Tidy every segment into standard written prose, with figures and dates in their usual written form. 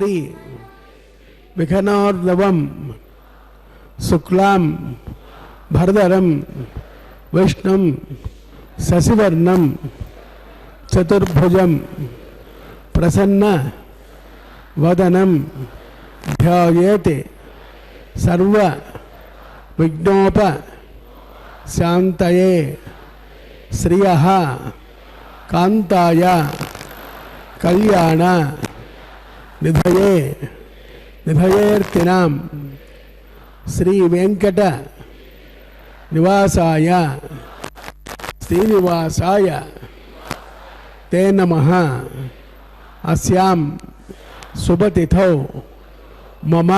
पुत्री विघ्नोर्नवम शुक्लां भरधरं विष्णुं शशिवर्णं चतुर्भुजं प्रसन्न वदनं ध्यायेत् सर्व विघ्नोपशान्तये श्रियः कान्ताय कल्याण निधये निधयेर्तिनां श्री वेंकट निवासाय श्रीनिवासाय ते नमः। अस्यां शुभतिथौ मम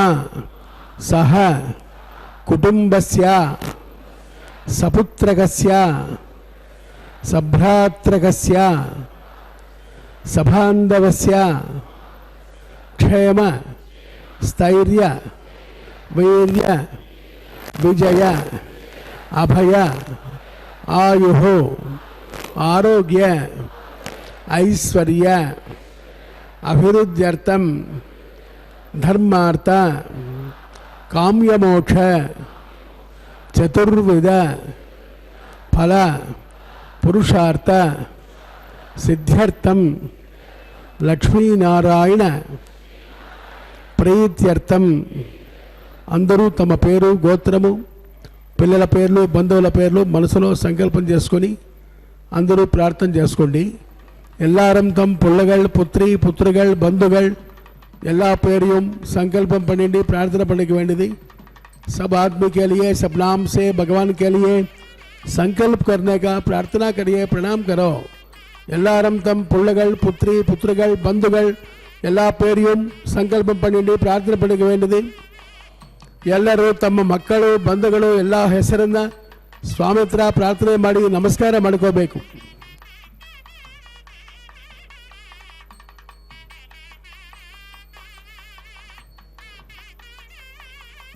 सह कुटुंबस्य सपुत्रकस्य सभ्रात्रकस्य सबान्धवस्य क्षेम स्थैर्य वीर्य विजय अभय आयुः आरोग्य ऐश्वर्य अभिवृद्ध्यर्थं धर्मार्थ काम्यमोक्ष चतुर्विध फल पुरुषार्थ सिद्ध्यर्थं लक्ष्मीनारायण प्रीत्यर्थं అందరూ తమ పేరు గోత్రము పిల్లల పేర్లు బంధువుల పేర్లు మనసులో సంకల్పం చేసుకొని అందరూ ప్రార్థన చేసుకోండి। எல்லாரும் தம் பிள்ளைகள் புத்திரி புத்திரிகள் பந்துகள் எல்லா பேரையும் संकल्पम பண்ணிட்டு प्रार्थना பண்ணிக்க வேண்டியது। सब आदमी के लिए सब नाम से भगवान के लिए संकल्प करने का प्रार्थना करिए, प्रणाम करो। எல்லாரும் தம் பிள்ளைகள் புத்திரி புத்திரிகள் பந்துகள் எல்லா பேரையும் संकल्पम பண்ணிட்டு प्रार्थना பண்ணிக்க வேண்டியது। ಎಲ್ಲರೂ ತಮ್ಮ ಮಕ್ಕಳು ಬಂಧುಗಳು ಎಲ್ಲ ಹೆಸರನ್ನ ಸ್ವಾಮಿ ಹತ್ರ ಪ್ರಾರ್ಥನೆ ಮಾಡಿ ನಮಸ್ಕಾರ ಮಾಡ್ಕೋಬೇಕು।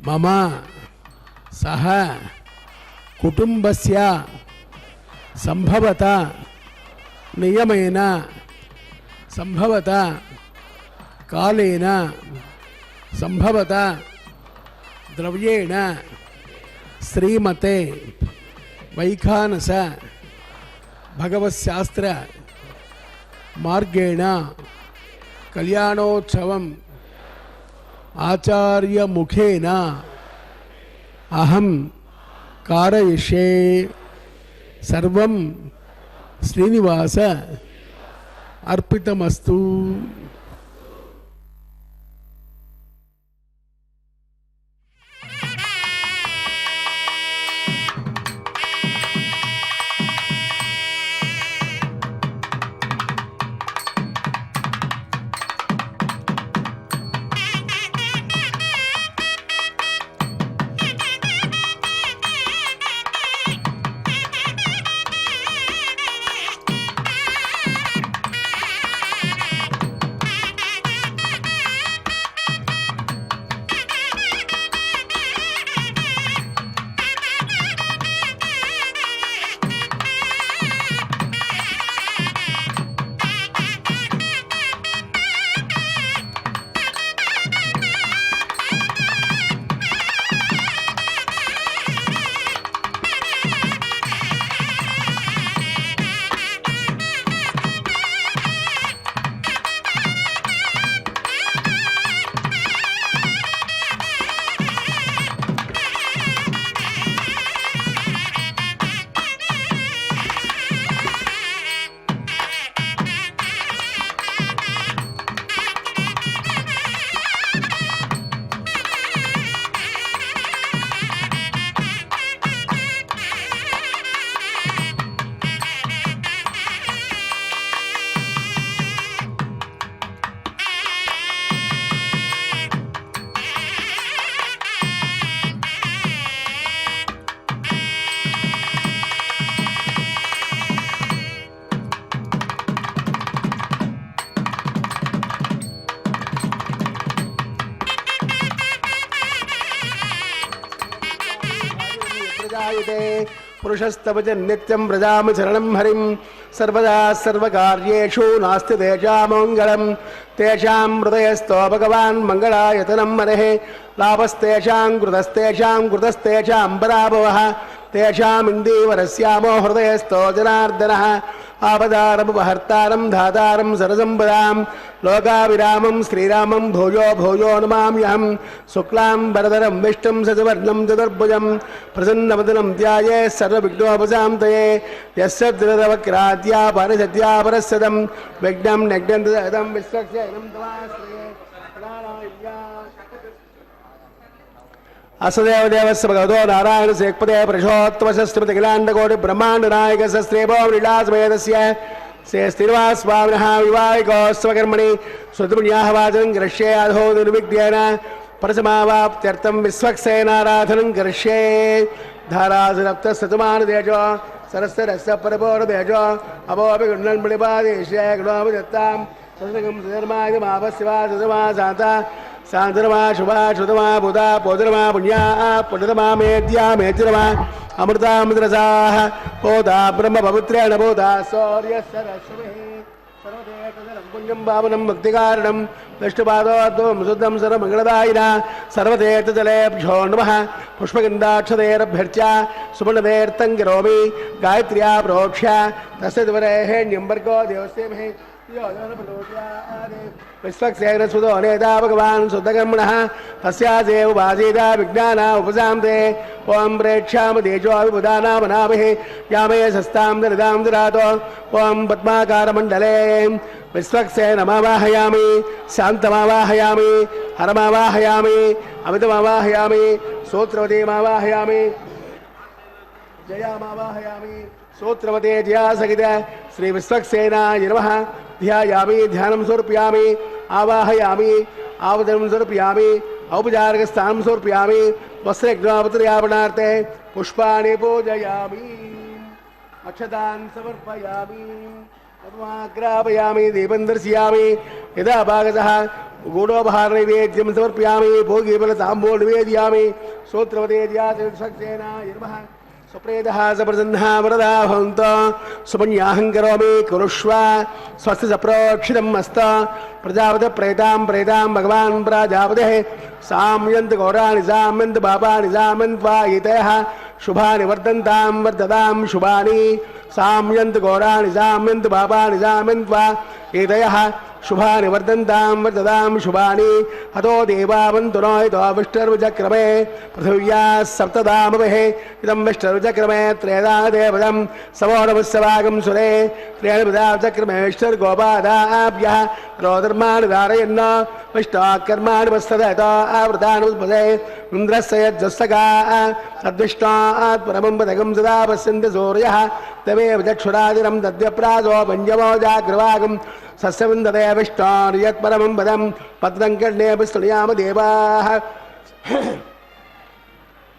ಮಮ ಸಹ ಕುಟುಂಬಸ್ಯ ಸಂಭವತ ನಿಯಮೇನ ಸಂಭವತ ಕಾಲೇನ ಸಂಭವತ द्रव्येण श्रीमते वैखानस भगवत्शास्त्र मार्गेण कल्याणोत्सवम् आचार्य मुखेन अहं कारयिष्ये। सर्वं श्रीनिवास अर्पितमस्तु। पुरुषस्तव च नित्यं व्रजामि शरणं हरिं सर्वदा सर्वकार्येषु नास्ति तेषां मङ्गलं तेषां हृदयस्थो भगवान् मङ्गलायतनं मनः लाभस्तेषां कृतस्तेषां पराभवः तेषाम् इन्दीवरस्यामो हृदयस्थो जनार्दनः आपदारमुपहर्तारं धातारं सरसम्पदां लोकाभिरामं श्रीरामं भूयो भूयो नमाम्यहं शुक्लां वरदरं विष्णुं शशिवर्णं चतुर्भुजं प्रसन्नवदनं ध्याये सर्वविघ्नोपशान्तये यस्य द्रुतवक्राद्या पारिषद्या परस्सदं विघ्नं नग्नं विश्वक्सेनं तमाश्रये असदेवदेवस्य भगवतो नारायण सेक्पदे प्रशोत्तमशस्त्रमतिकिलाण्डकोटि ब्रह्माण्डनायक सस्त्रेभोविलासमेधस्य से स्थिर्वास्वामिनः विवाहिकोत्सवकर्मणि स्वतुपुण्याः वाचनं करिष्ये अधो निर्विघ्नेन परसमावाप्त्यर्थं विश्वक्सेनाराधनं करिष्ये धारासरप्तस्तुमानदेजो सरस्वरस्य परपोरदेजो अपोऽपि गुण्डन्मणिपादेशे गुणोऽपि दत्तां सदगं सुधर्मायमापस्यवा सुधमासाता साधर्मा शुभा श्रुतमा बुधा पोधर्मा पुण्या पुण्यतमा मेद्या मेद्यरमा अमृतामृतरसाः बोधा ब्रह्मपवित्रेण बोधा सौर्य सरस्वती सर्वदेवतलं पुण्यं पावनं भक्तिकारणं विष्णुपादोद्भवं शुद्धं सर्वमङ्गलदायिना सर्वदेवतजलेभ्यो नमः पुष्पगन्धाक्षतेरभ्यर्च्या सुवर्णदेर्तं करोमि गायत्र्या प्रोक्ष्य तस्य द्वरेहेण्यं वर्गो देवस्येमहे विश्वक्सेन सुतो नेता भगवान् शुद्धकर्मणः तस्यादेव वासीता विज्ञाना उपशान्ते ओं प्रेक्षाम तेजोऽभिबुधानामनाभिः यामे शस्तां दरिदां दरातो ओं पद्माकारमण्डले विश्वक्सेनमावाहयामि शान्तमावाहयामि हरमावाहयामि अमितमावाहयामि सूत्रवतीमावाहयामि जयामावाहयामि सूत्रवते जया सहित श्री विश्वक्सेनाय नमः ध्यायामि ध्यानं समर्पयामि आवाहयामि आवदनं समर्पयामि औपचारिक स्थानं समर्पयामि वस्त्रज्ञापत्रयापणार्थे पुष्पाणि पूजयामि अक्षतान् समर्पयामि पद्माग्रापयामि दीपं दर्शयामि यदा भागतः गूढोपहारनैवेद्यं समर्पयामि भोगीफलताम्बूलं निवेदयामि सूत्रवते जया विश्वक्सेनाय नमः सुप्रेदः सप्रसन्नः वरदा भवन्तु सुपुण्याहं करोमि कुरुष्व स्वस्ति सप्रोक्षितम् अस्त प्रजापतिः प्रेतां भगवान् प्रजापतिः साम्यन्त घोराणि साम्यन्त पापानि साम्यन्त वायितयः शुभानि वर्धन्तां वर्धतां शुभानि साम्यन्त घोराणि साम्यन्त पापानि साम्यन्त वायितयः शुभानि वर्धन्तां वर्धतां शुभानि हतो देवावन्तु नो हितो विष्णुर्विचक्रमे पृथिव्याः सप्तधामवः इदं विष्णुर्विचक्रमे त्रेधा देवदं समोरमुत्सवागं सुरे त्रेणविधाचक्रमे विष्णुर्गोपादाभ्यः रोधर्माणि धारयन्न विष्णोकर्माणि वस्तदतो आवृतानुपदे इन्द्रस्य यज्जस्तका तद्विष्णात् परमं पदकं सदा पश्यन्ति सूर्यः तमेव चक्षुरादिनं तद्व्यप्रासो पञ्चमो जाग्रवागं सस्यविन्दते विष्णोर्यत्परमं पदं पत्रं कर्णे विस्तुयाम देवाः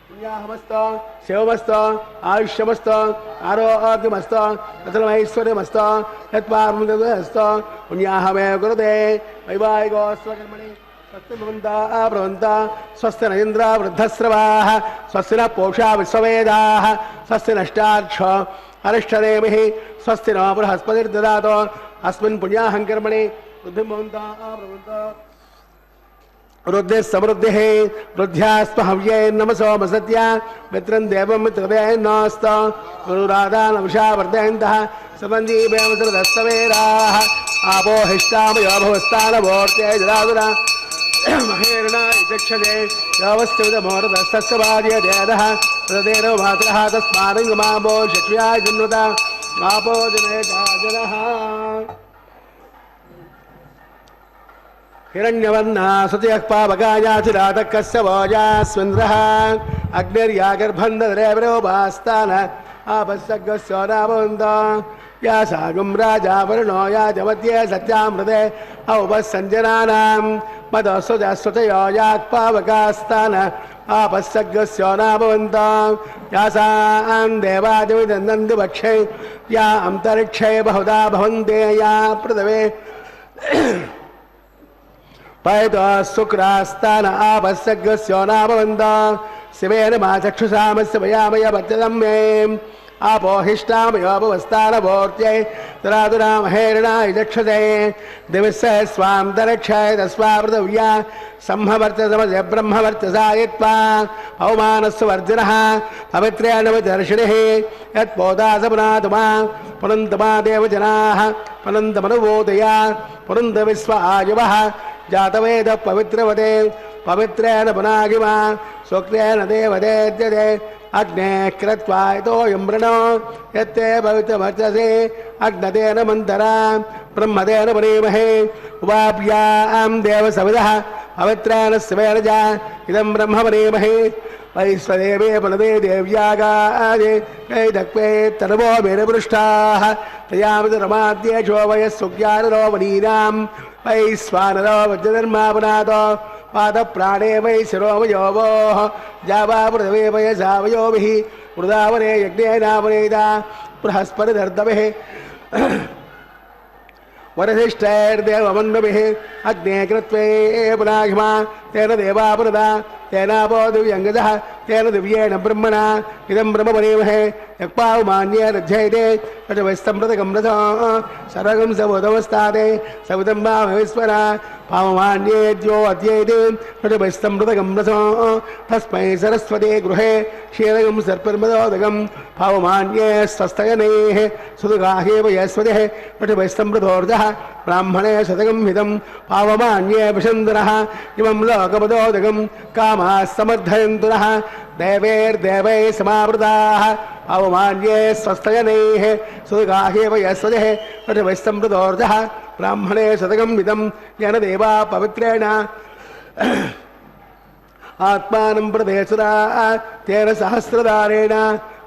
पुण्याहमस्तो शिवमस्तो आयुष्यमस्तो आरोग्यमस्तो अचलमैश्वर्यमस्तो यत्पार्वतो पुण्याहमे कुरुते वैवाहिकोत्सवकर्मणि स्वस्ति भवन्ता स्वस्ति न इन्द्रा वृद्धस्रवाः स्वस्ति न पूषा विश्ववेदाः स्वस्ति नष्टाक्षो अरिष्टनेमिः स्वस्ति नो बृहस्पतिर्ददातु अस्मिन् पुण्याहं कर्मणि बुद्धिं भवन्ता वृद्धिः समृद्धिः वृद्ध्यास्म हव्ये नमसो मसत्या मित्रं देवं मित्रदेयन्नोऽस्त गुरुराधानवशा वर्धयन्तः सबन्धीभेमसरदस्तवेराः आपो हिष्टामयो भवस्तानमूर्त्यै जरादुरा महेरणा इचक्षते यावस्तिविदमोरतस्तस्य बाध्यदेदः प्रदेनो मातरः तस्मादङ्गमापो शक्ष्या जिन्वता आपो जनेता जनः हिरण्यवर्णः सतयः पावकायाचिरातः कस्य भोजास्विन्द्रः अग्निर्यागर्भन्दरेवरोपास्तान आपस्सग्गस्य नामवन्तो या सागं राजा वर्णो या जमत्ये सत्यामृते औपस्सञ्जनानां मदस्वजस्वतयो याक्पावकास्तान आपस्सग्गस्य नामवन्तो यासां देवादिविदन्दन्ति भक्षे या अन्तरिक्षे बहुधा भवन्ते या पृथ्वे पैतो शुक्रास्तान आपस्सग्गस्य नामवन्तो शिवेन मा चक्षुषामस्य मयामय भक्तदं मे आपोहिष्टामयोपवस्थानभूर्त्यै तरादुरामहेरणाय चक्षुषे दिवस्य स्वां दरक्षय तस्वा पृथिव्या संहवर्तसमस्य ब्रह्मवर्चसायित्वा अवमानस्य वर्जिनः पवित्रेणवदर्शिनिः यत्पोदासपुनातमा पुनन्तमा देवजनाः पुनन्तमनुबोधया पुनन्तविश्व आयुवः जातवेद पवित्रवते पवित्रेण पुनागिमा स्वक्रेण देवदेद्यते अग्ने कृत्वा यतोऽयं वृणो यत्ते पवित्रमर्चसे अग्नतेन मन्तरा ब्रह्मतेन पुनीमहे उवाभ्यां देवसविदः पवित्रेण शिवेन च इदं ब्रह्म पुनीमहे वैश्वदेवे पुनदे देव्यागादे कैदक्वे तनवो मेरुपृष्ठाः तयामितरमाद्येषो वयस्सुज्ञानरो वनीनां वैश्वानरो वज्रधर्मा पुनादो पादप्राणे वै शिरोमयोवोः जावा पृथिवी वयसावयोभिः वृदावने यज्ञेनावनेदा बृहस्पतिर्दर्दभिः वरसिष्ठैर्देवमन्नभिः अग्ने कृत्वे पुनाहिमा तेन देवा पुनदा तेनापो दिव्यङ्गजः तेन दिव्येन ब्रह्मणा इदं ब्रह्म पुनीमहे यक्पावमान्येरध्ययते पचवैस्तम्प्रतकं रथो सर्वगं समुदमस्ताते सविदं वामविस्मरा पावमान्येद्यो अध्ययते पचवैस्तम्प्रतकं रथो तस्मै सरस्वती गृहे क्षीरगं सर्पन्मदोदकं पावमान्ये स्वस्तयनेः सुदुगाहेव यस्वतिः पचवैस्तम्प्रतोर्जः ब्राह्मणे शतकं हितं पावमान्ये विशन्दरः इमं लोकपदोदकं कामाः समर्थयन्तु नः देवैर्देवैः समावृताः पावमान्ये स्वस्तयनैः सुदुगाहेव यस्वतिः पचवैस्तम्प्रतोर्जः ब्राह्मणे शतकं हितं येन देवा पवित्रेण आत्मानं प्रदेशुरा तेन सहस्रदारेण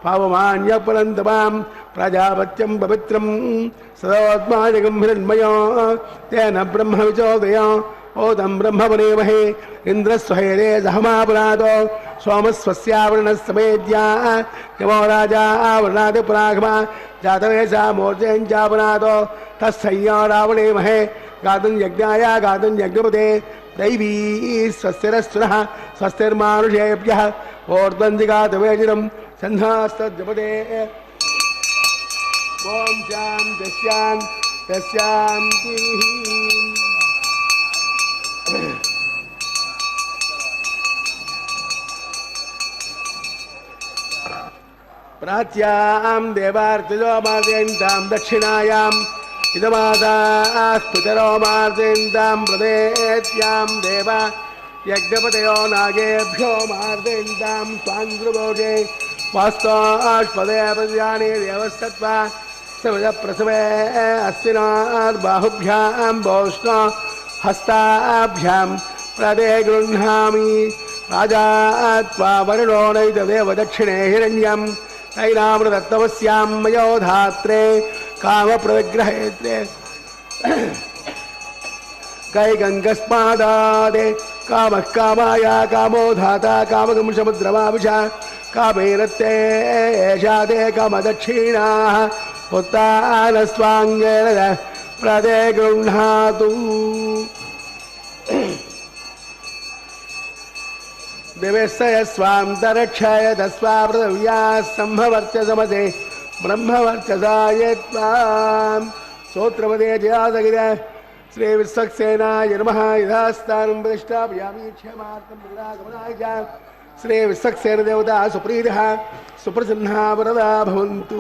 पावमान्यपुरन्तमां प्रजापत्यं पवित्रं सदोत्माजगं हिरण्मयो तेन ब्रह्मविचोदयो ओदं ब्रह्म पुनीमहे इन्द्रस्वहेरे सहमापुरादो सोमस्वस्यावरणस्समेद्या यमो राजा आवरणादिपुरागमा जातवेशा मूर्जयञ्चापुरादो तस्संयो रावणीमहे गातुं यज्ञाय गातुं यज्ञपते दैवी स्वस्तिरस्तुनः स्वस्तिर्मानुषेभ्यः ऊर्ध्वञ्जिगातवेजिनं सन्धास्तजपते ॐ शां दस्यान्तिः प्राच्यां देवार्तिजो मार्जयन्तां दक्षिणायाम् इदमादाः पितरो मार्जयन्तां प्रदेत्यां देवा यज्ञपतयो नागेभ्यो मार्जयन्तां स्वाङ्गृभोजे वास्तोष्पदे प्रजानि देवस्तत्वा सविदप्रसवे अस्तिनार्बाहुभ्यां वोष्णो हस्ताभ्यां प्रदे गृह्णामि राजा त्वा वरुणो नैतदेव दक्षिणे हिरण्यं तैनामृतत्तमस्यां मयो धात्रे कामप्रविग्रहेत्रे कैगङ्गस्मादादे कामः कामाय कामो धाता कामकं समुद्रमाविशा कामेरत्ते एषा ते कामदक्षिणाः उत्तानस्वाङ्गेन प्रदे गृह्णातु दिवस्य स्वान्तरक्षय तस्वा पृथिव्या संभवर्चसमसे ब्रह्मवर्चसाय त्वां सोत्रपदे जयादगिर श्रीविश्वक्सेनाय नमः यथास्थानं प्रतिष्ठापयामि क्षेमार्थं पुनरागमनाय च श्रीविश्वक्सेनदेवता सुप्रीतः सुप्रसन्नः वरदा भवन्तु।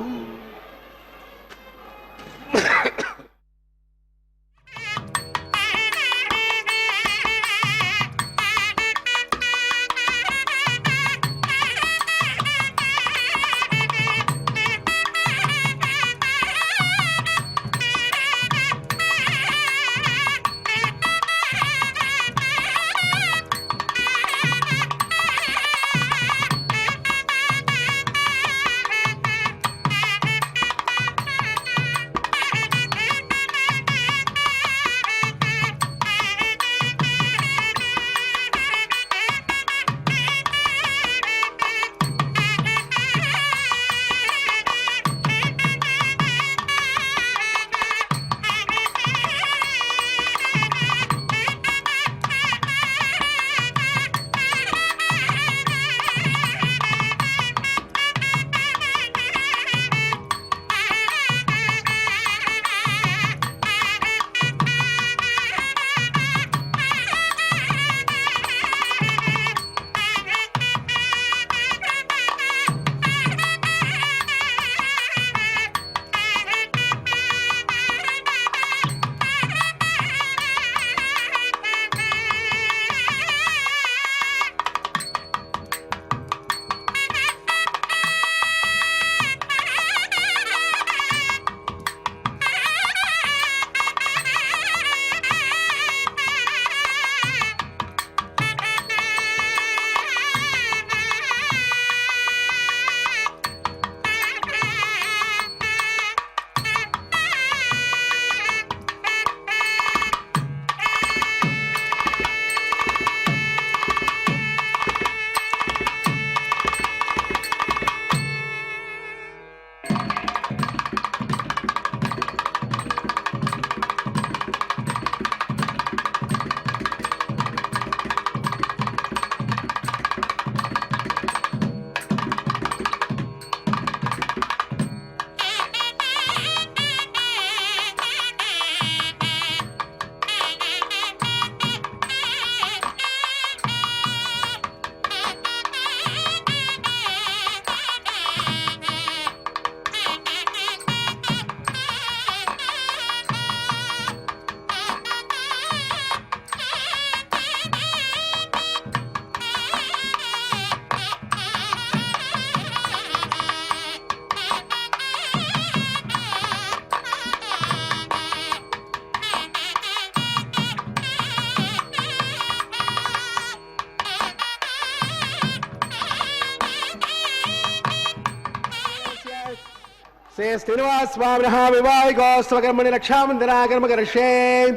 श्री श्रीनिवास स्वामिनः विवाहिकोत्सवकर्मणि रक्षाबन्धना कर्म करिष्ये।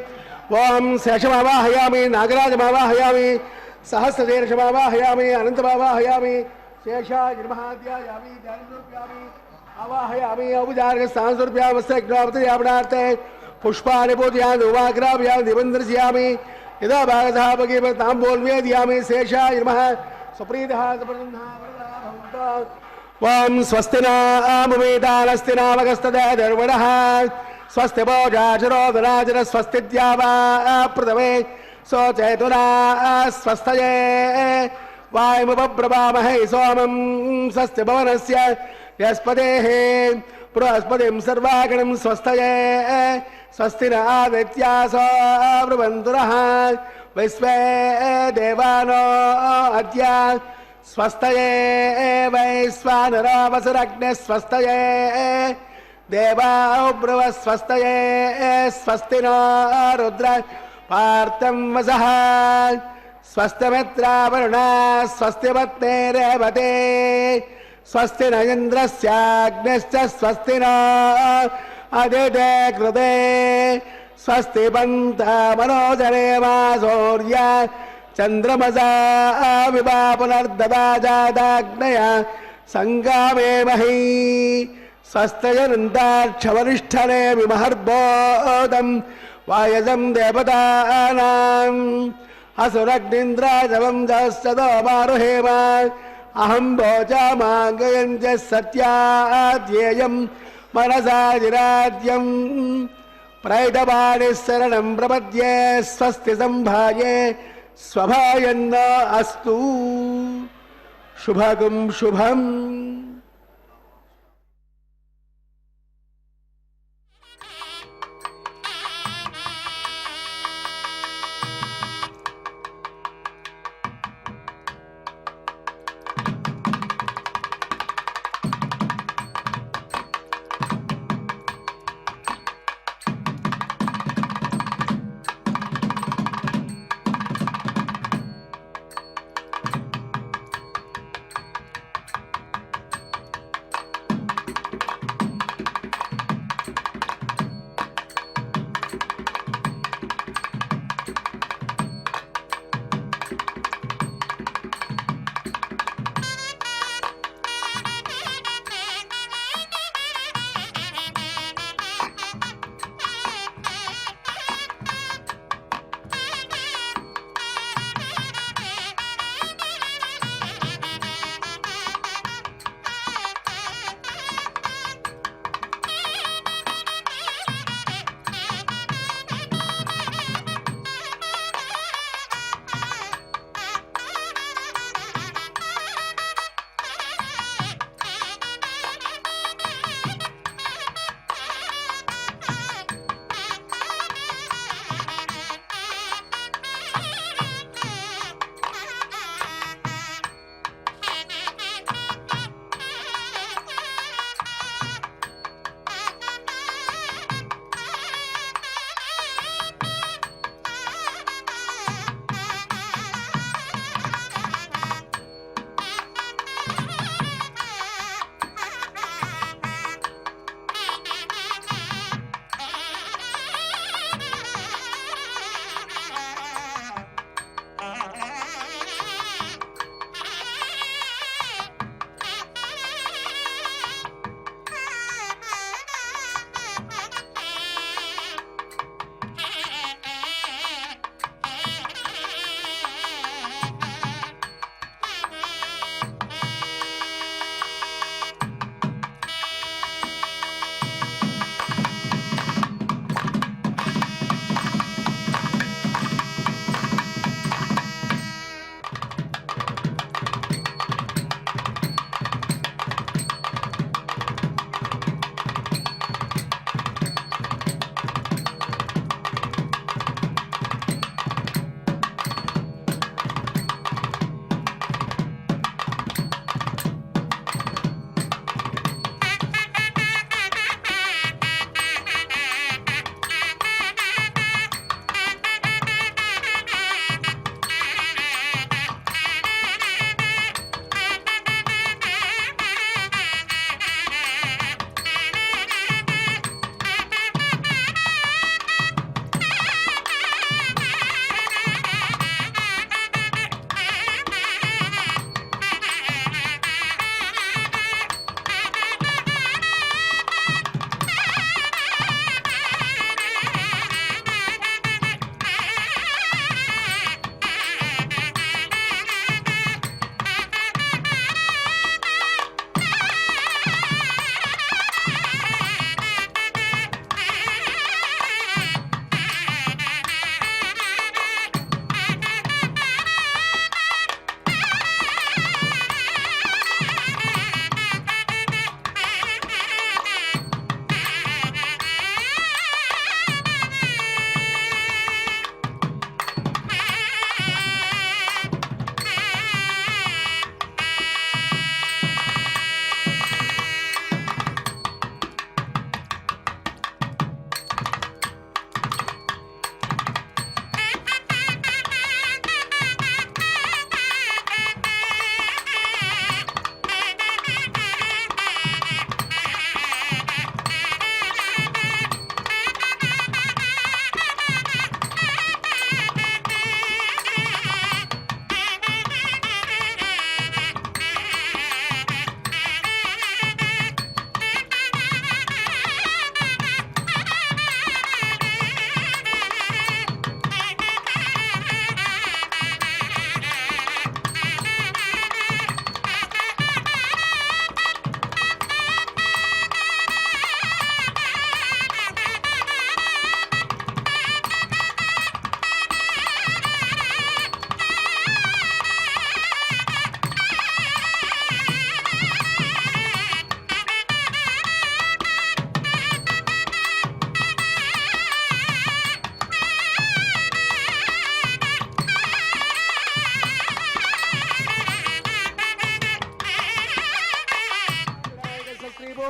ओम शेषमावाहयामि, नागराजमावाहयामि, सहस्रशीर्षमावाहयामि, अनन्तमावाहयामि, शेषागिर्महाध्यायामि, ध्यानरूप्यामि आवाहयामि। औपचारिकस्थानस्वरूप्यामस्तेऽग्नावतयापणार्थे पुष्पाणि पूजयामि, उवाग्राभ्यां दिवन्दर्शयामि। यदा भागतः भगवत् ताम्बूलमेदयामि। शेषागिर्मः सुप्रीतः सुप्रसन्नः वरदः भवन्तु। ओम स्वस्ति नामवेदानस्ति नामकस्तदर्वणः स्वस्ति भोजाचरोदराजर स्वस्ति द्यावा प्रथमे सोचेतुना स्वस्तये वायुमुपब्रवामहे सोमं स्वस्ति भवनस्य यस्पतेः बृहस्पतिं सर्वागणं स्वस्तये स्वस्ति न आदित्यासो ब्रुवन्तु नः विश्वे देवानो अद्य स्वस्तये वैश्वानरो वसुरग्ने स्वस्तये देवाः ब्रुवस्वस्तये स्वस्ति नो रुद्र पार्थं वसः स्वस्तिमित्रावरुणा स्वस्ति पत्ने रेवते स्वस्ति न इन्द्रस्याग्निश्च स्वस्ति नो अदिते कृते स्वस्ति पन्था मनोजरेमा सूर्य चंद्रमसा विवा पुनर्ददा जादाग्नय संगामे मही स्वस्तयनन्ताक्षवरिष्ठने विमहर्बोधं वायजं देवतानाम् असुरग्निन्द्राजवं जस्तदो मारुहेम अहं भोजामाङ्गयं च सत्याध्येयं मनसा जिराद्यं प्रैतवाणिः शरणं प्रपद्ये स्वस्ति सम्भाये स्वभायन्न अस्तु शुभगं शुभम्।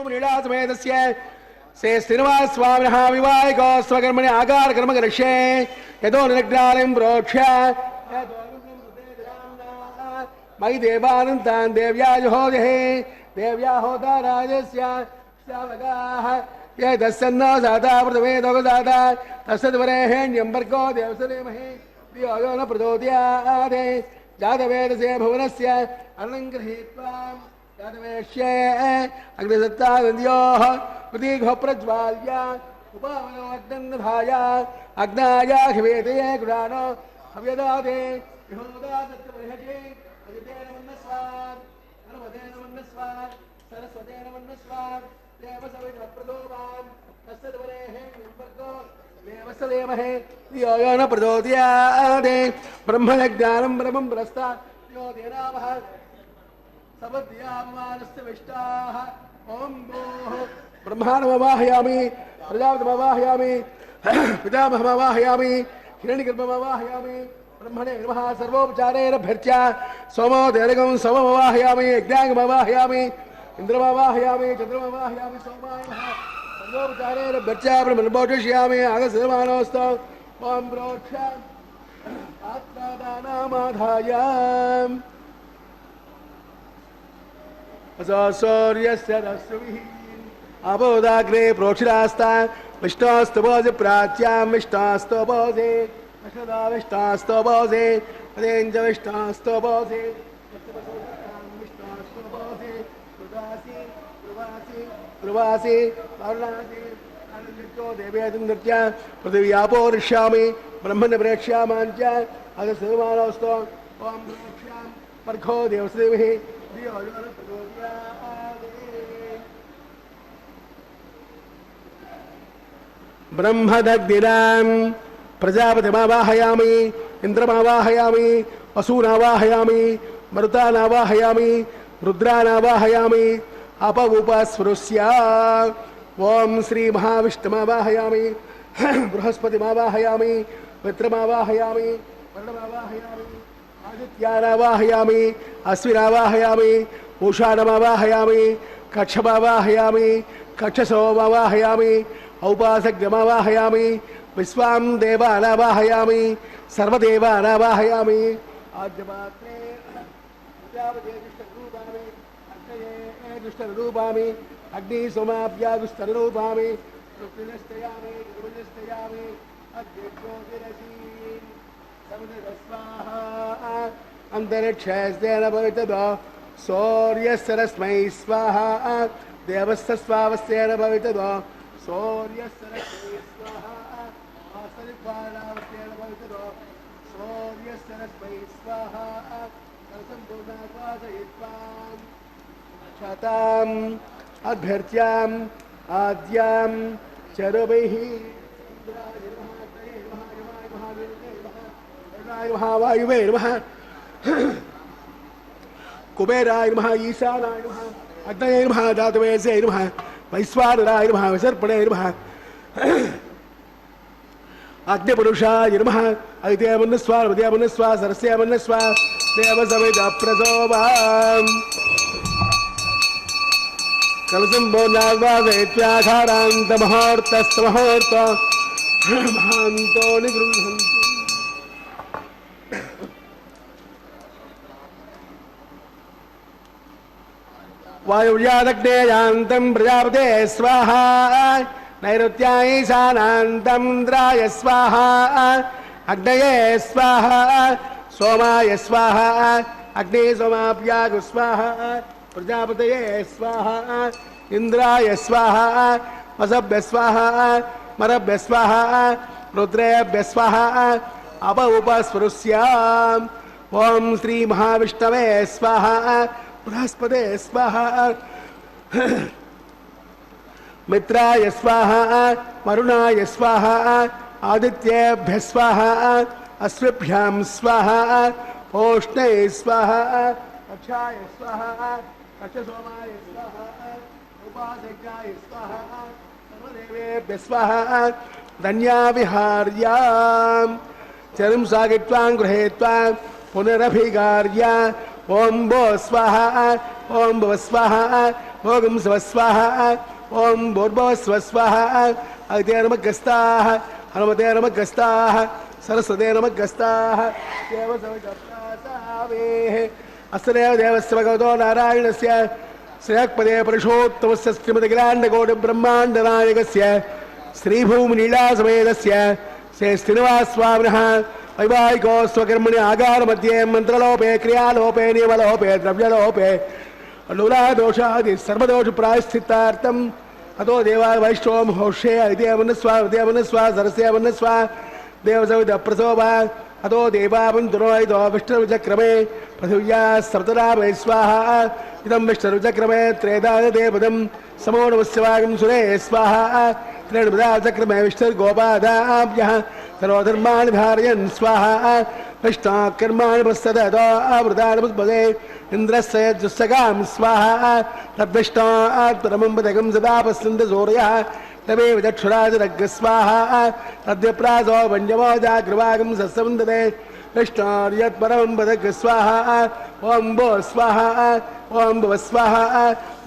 लीलासमेतस्य से श्रीनिवासस्वामिनः विवाहिको स्वकर्मणि आकारकर्म करिष्ये यतो निलग्नालयं प्रोक्ष्य मयि देवानन्तान् देव्या जुहोदेः देव्या होता राजस्य श्यावकाः ये तस्सन्नो जाता प्रथमे दोगदाता तस्सद्वरेहेण्यम्बर्गो देवसदेमहे धियो यो न प्रचोदयात् जातवेदसे भुवनस्य अर्णं गृहीत्वा जातवेश्ये अग्निसत्तानन्द्योः प्रतीघो प्रज्वाल्य उपावनो अग्नन्धाय अग्नायाखिवेदये गुणानो हव्यदाते विहोदा तत्त्वबृहते अदितेन मन्नस्वात् नर्मदेन मन्नस्वात् सरस्वतेन मन्नस्वात् देवसविधप्रदोपान् तस्सद्वरेहेण्यम्बर्गो देवसदेमहे धियो यो न प्रचोदयात् ब्रह्मज्ञानं ब्रह्मं पुरस्तात् यो देनावः सबद्यामानस्य विष्टाः ॐ भोः ब्रह्माणमवाहयामि प्रजापतिमवाहयामि पितामहमवाहयामि हिरण्यगर्भमवाहयामि ब्रह्मणे नमः सर्वोपचारेण भर्त्या सोमो देवगं सोममवाहयामि यज्ञाङ्गमवाहयामि इन्द्रमवाहयामि चन्द्रमवाहयामि सोमाय नमः सर्वोपचारेण भर्त्या ब्रह्मणोपदिश्यामि आगसमानोऽस्तु ॐ प्रोक्ष आत्मादानामाधाय सूर्यस्य रश्मिः अपोदाग्रे प्रोक्षिरास्ता विष्टास्तुपोजे प्राच्यां विष्टास्तुपोजे अक्षदा विष्टास्तुपोजे पदेञ्च विष्टास्तुपोजे विष्टास्तुपोजे प्रवासी प्रवासी प्रवासी वर्णासी अनन्यो देवेदं नृत्य पृथिव्यापोरिष्यामि ब्रह्मण प्रेक्ष्यामाञ्च अथ सर्वाणोऽस्तु ॐ प्रोक्ष्यां पर्खो देवसेविः ब्रह्मदग्निनां प्रजापतिमावाहयामि इन्द्रमावाहयामि वसूनावाहयामि मरुतानावाहयामि रुद्रानावाहयामि अपउपस्पृश्य ॐ श्रीमहाविष्णुमावाहयामि बृहस्पतिमावाहयामि मित्रमावाहयामि वर्णमावाहयामि आदित्यानावाहयामि अश्विनावाहयामि उषाणमावाहयामि कक्षमावाहयामि कक्षसोमवाहयामि औपासग्यमावाहयामि विश्वां देवानावाहयामि सर्वदेवानावाहयामि आद्यमात्रे दुष्टरूपामि अग्नये दुष्टरूपामि अग्निसोमाभ्यादुष्टरूपामि रुक्मिणस्तयामि गुरुजस्तयामि अद्यज्योतिरसीम् स्वाहा अंतरिक्षस्तेन भवितव्यो सूर्यस्सरस्मै स्वाहा देवस्सस्वावस्तेन भवितव्यो सूर्यस्सरस्मै स्वाहा आसरित्वानावस्तेन भवितव्यो सूर्यस्सरस्मै स्वाहा सर्वसम्पूर्णापादयित्वां शताम् अभ्यर्च्याम् आद्यां चरुभिः वायुवे नमः कुबेराय नमः ईशानाय नमः अग्नये नमः धातवेसे नमः वैश्वानराय नमः विसर्पणे नमः अग्निपुरुषाय नमः अदित्यामन्नस्वा विद्यामन्नस्वा सरस्यामन्नस्वा देवसविदप्रसोमाम् कलसम्भोनाद्वादयत्याधारान्तमहोर्तस्तमहोर्त महान्तो निगृह्णन्ति वायुव्यादग्नेयान्तं प्रजापते स्वाहा नैऋत्याईशानान्तं इन्द्राय स्वाहा अग्नये स्वाहा सोमाय स्वाहा अग्ने सोमाभ्यागु स्वाहा प्रजापतये स्वाहा इंद्राय स्वाहा वसभ्य स्वाहा मरभ्य स्वाहा रुद्रेभ्य स्वाहा अप उपस्पृश्याम् ओम श्री महाविष्णवे स्वाहा बृहस्पते स्वाहा मित्राय स्वाहा वरुणाय स्वाहा आदित्येभ्य स्वाहा अश्विभ्यां स्वाहा ओष्णे स्वाहा अक्षाय स्वाहा अक्षसोमाय स्वाहा उपासकाय स्वाहा सर्वदेवेभ्यः स्वाहा धन्याविहार्यां चरं सागित्वां गृहीत्वा पुनरभिगार्य ఓం భో స్వాహ ఓం భవ స్వాహ ఓం శివ స్వాహ ఓం భూర్భవ స్వ స్వాహ అగితే నమః హనుమతే నమః సరస్వతే నమః అస్తదేవ దేవస్య భగవతో నారాయణస్య శ్రేయఃపదే పురుషోత్తమస్య శ్రీమద్గ్రాండకోటి బ్రహ్మాండనాయకస్య శ్రీభూమిలీలాసమేతస్య శ్రీ శ్రీనివాసస్వామినः వైవాహికో స్వకర్మణి ఆగారमध्ये మంత్రలోపే క్రియాలోపే నియమలోపే ద్రవ్యలోపే లూలాదోషాది సర్వదోష ప్రాయశ్చిత్తార్థం అతో దేవా వైష్ణవం హోషే అదిదేవనస్వా సరస్యేవనస్వా దేవసవిద ప్రసోభ అతో దేవాబంధురోయితో విష్ణువిచక్రమే పృథివ్యా సప్తనామై స్వాహ ఇదం విష్ణువిచక్రమే త్రేదాదేవదం సమోనమస్యవాగం సురే స్వాహ త్రేణుపదాచక్రమే విష్ణుర్గోపాదాభ్యः సర్వధర్మాణి ధారయన్ స్వాహ విష్ణాకర్మాణి పశ్చదో అమృతానుపదే ఇంద్రస్య జుస్సగాం స్వాహ తద్విష్ణాత్పరమం పదకం సదా పశ్యంత సూర్యः తమే విచక్షురాజరగ్గ స్వాహ తద్విప్రాసో వంజమో జాగ్రవాగం సస్సవందతే విష్ణార్యత్పరమం పదక స్వాహ ఓం భో స్వాహ ఓం భవ స్వాహ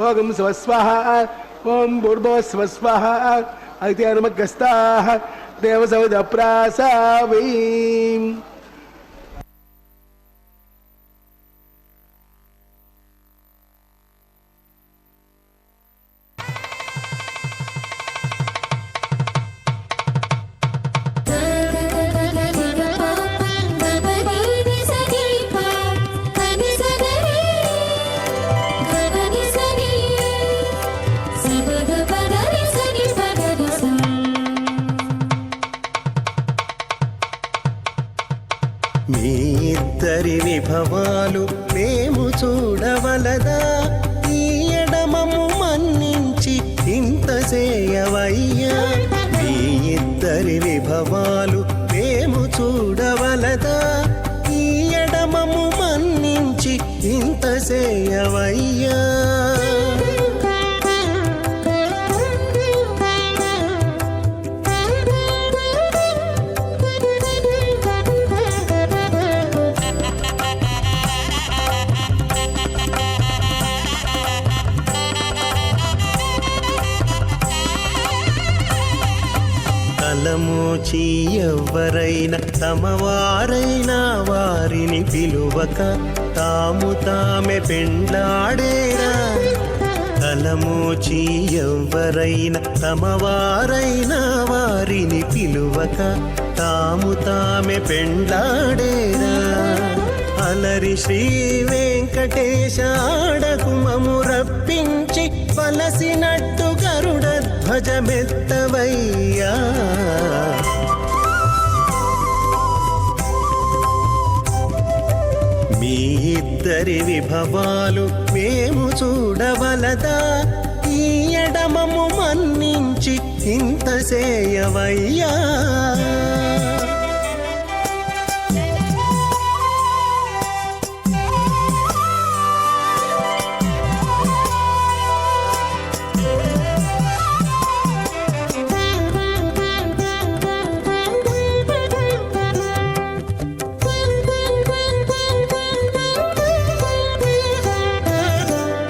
ఓం శివ స్వాహ ఓం భూర్భువ స్వ స్వాహ అయితే నమః దేవసవిద ప్రాసావీం. మీ ఇద్దరి విభవాలు మేము చూడవలదా ఈ ఎడమము మన్నించి ఇంత చేయవయ్యా. మీ ఇద్దరి విభవాలు మేము చూడవలదా ఈ ఎడమము మన్నించి ఇంత చేయవయ్యా. తలమోచి ఎవ్వరైనా తమవారైనా వారిని పిలువక తాము తామె పెండ్లాడేరా. తలమోచి ఎవ్వరైనా తమవారైనా వారిని పిలువక తాము తామె పెండ్లాడేరా. అలరి శ్రీ వెంకటేశ ఆడకుమము రప్పించి వలసినట్టు గరుడ ధ్వజమెత్తవయ్యా. మీ ఇద్దరి విభవాలు మేము చూడవలదా ఈ ఎడమము మన్నించి ఇంత చేయవయ్యా.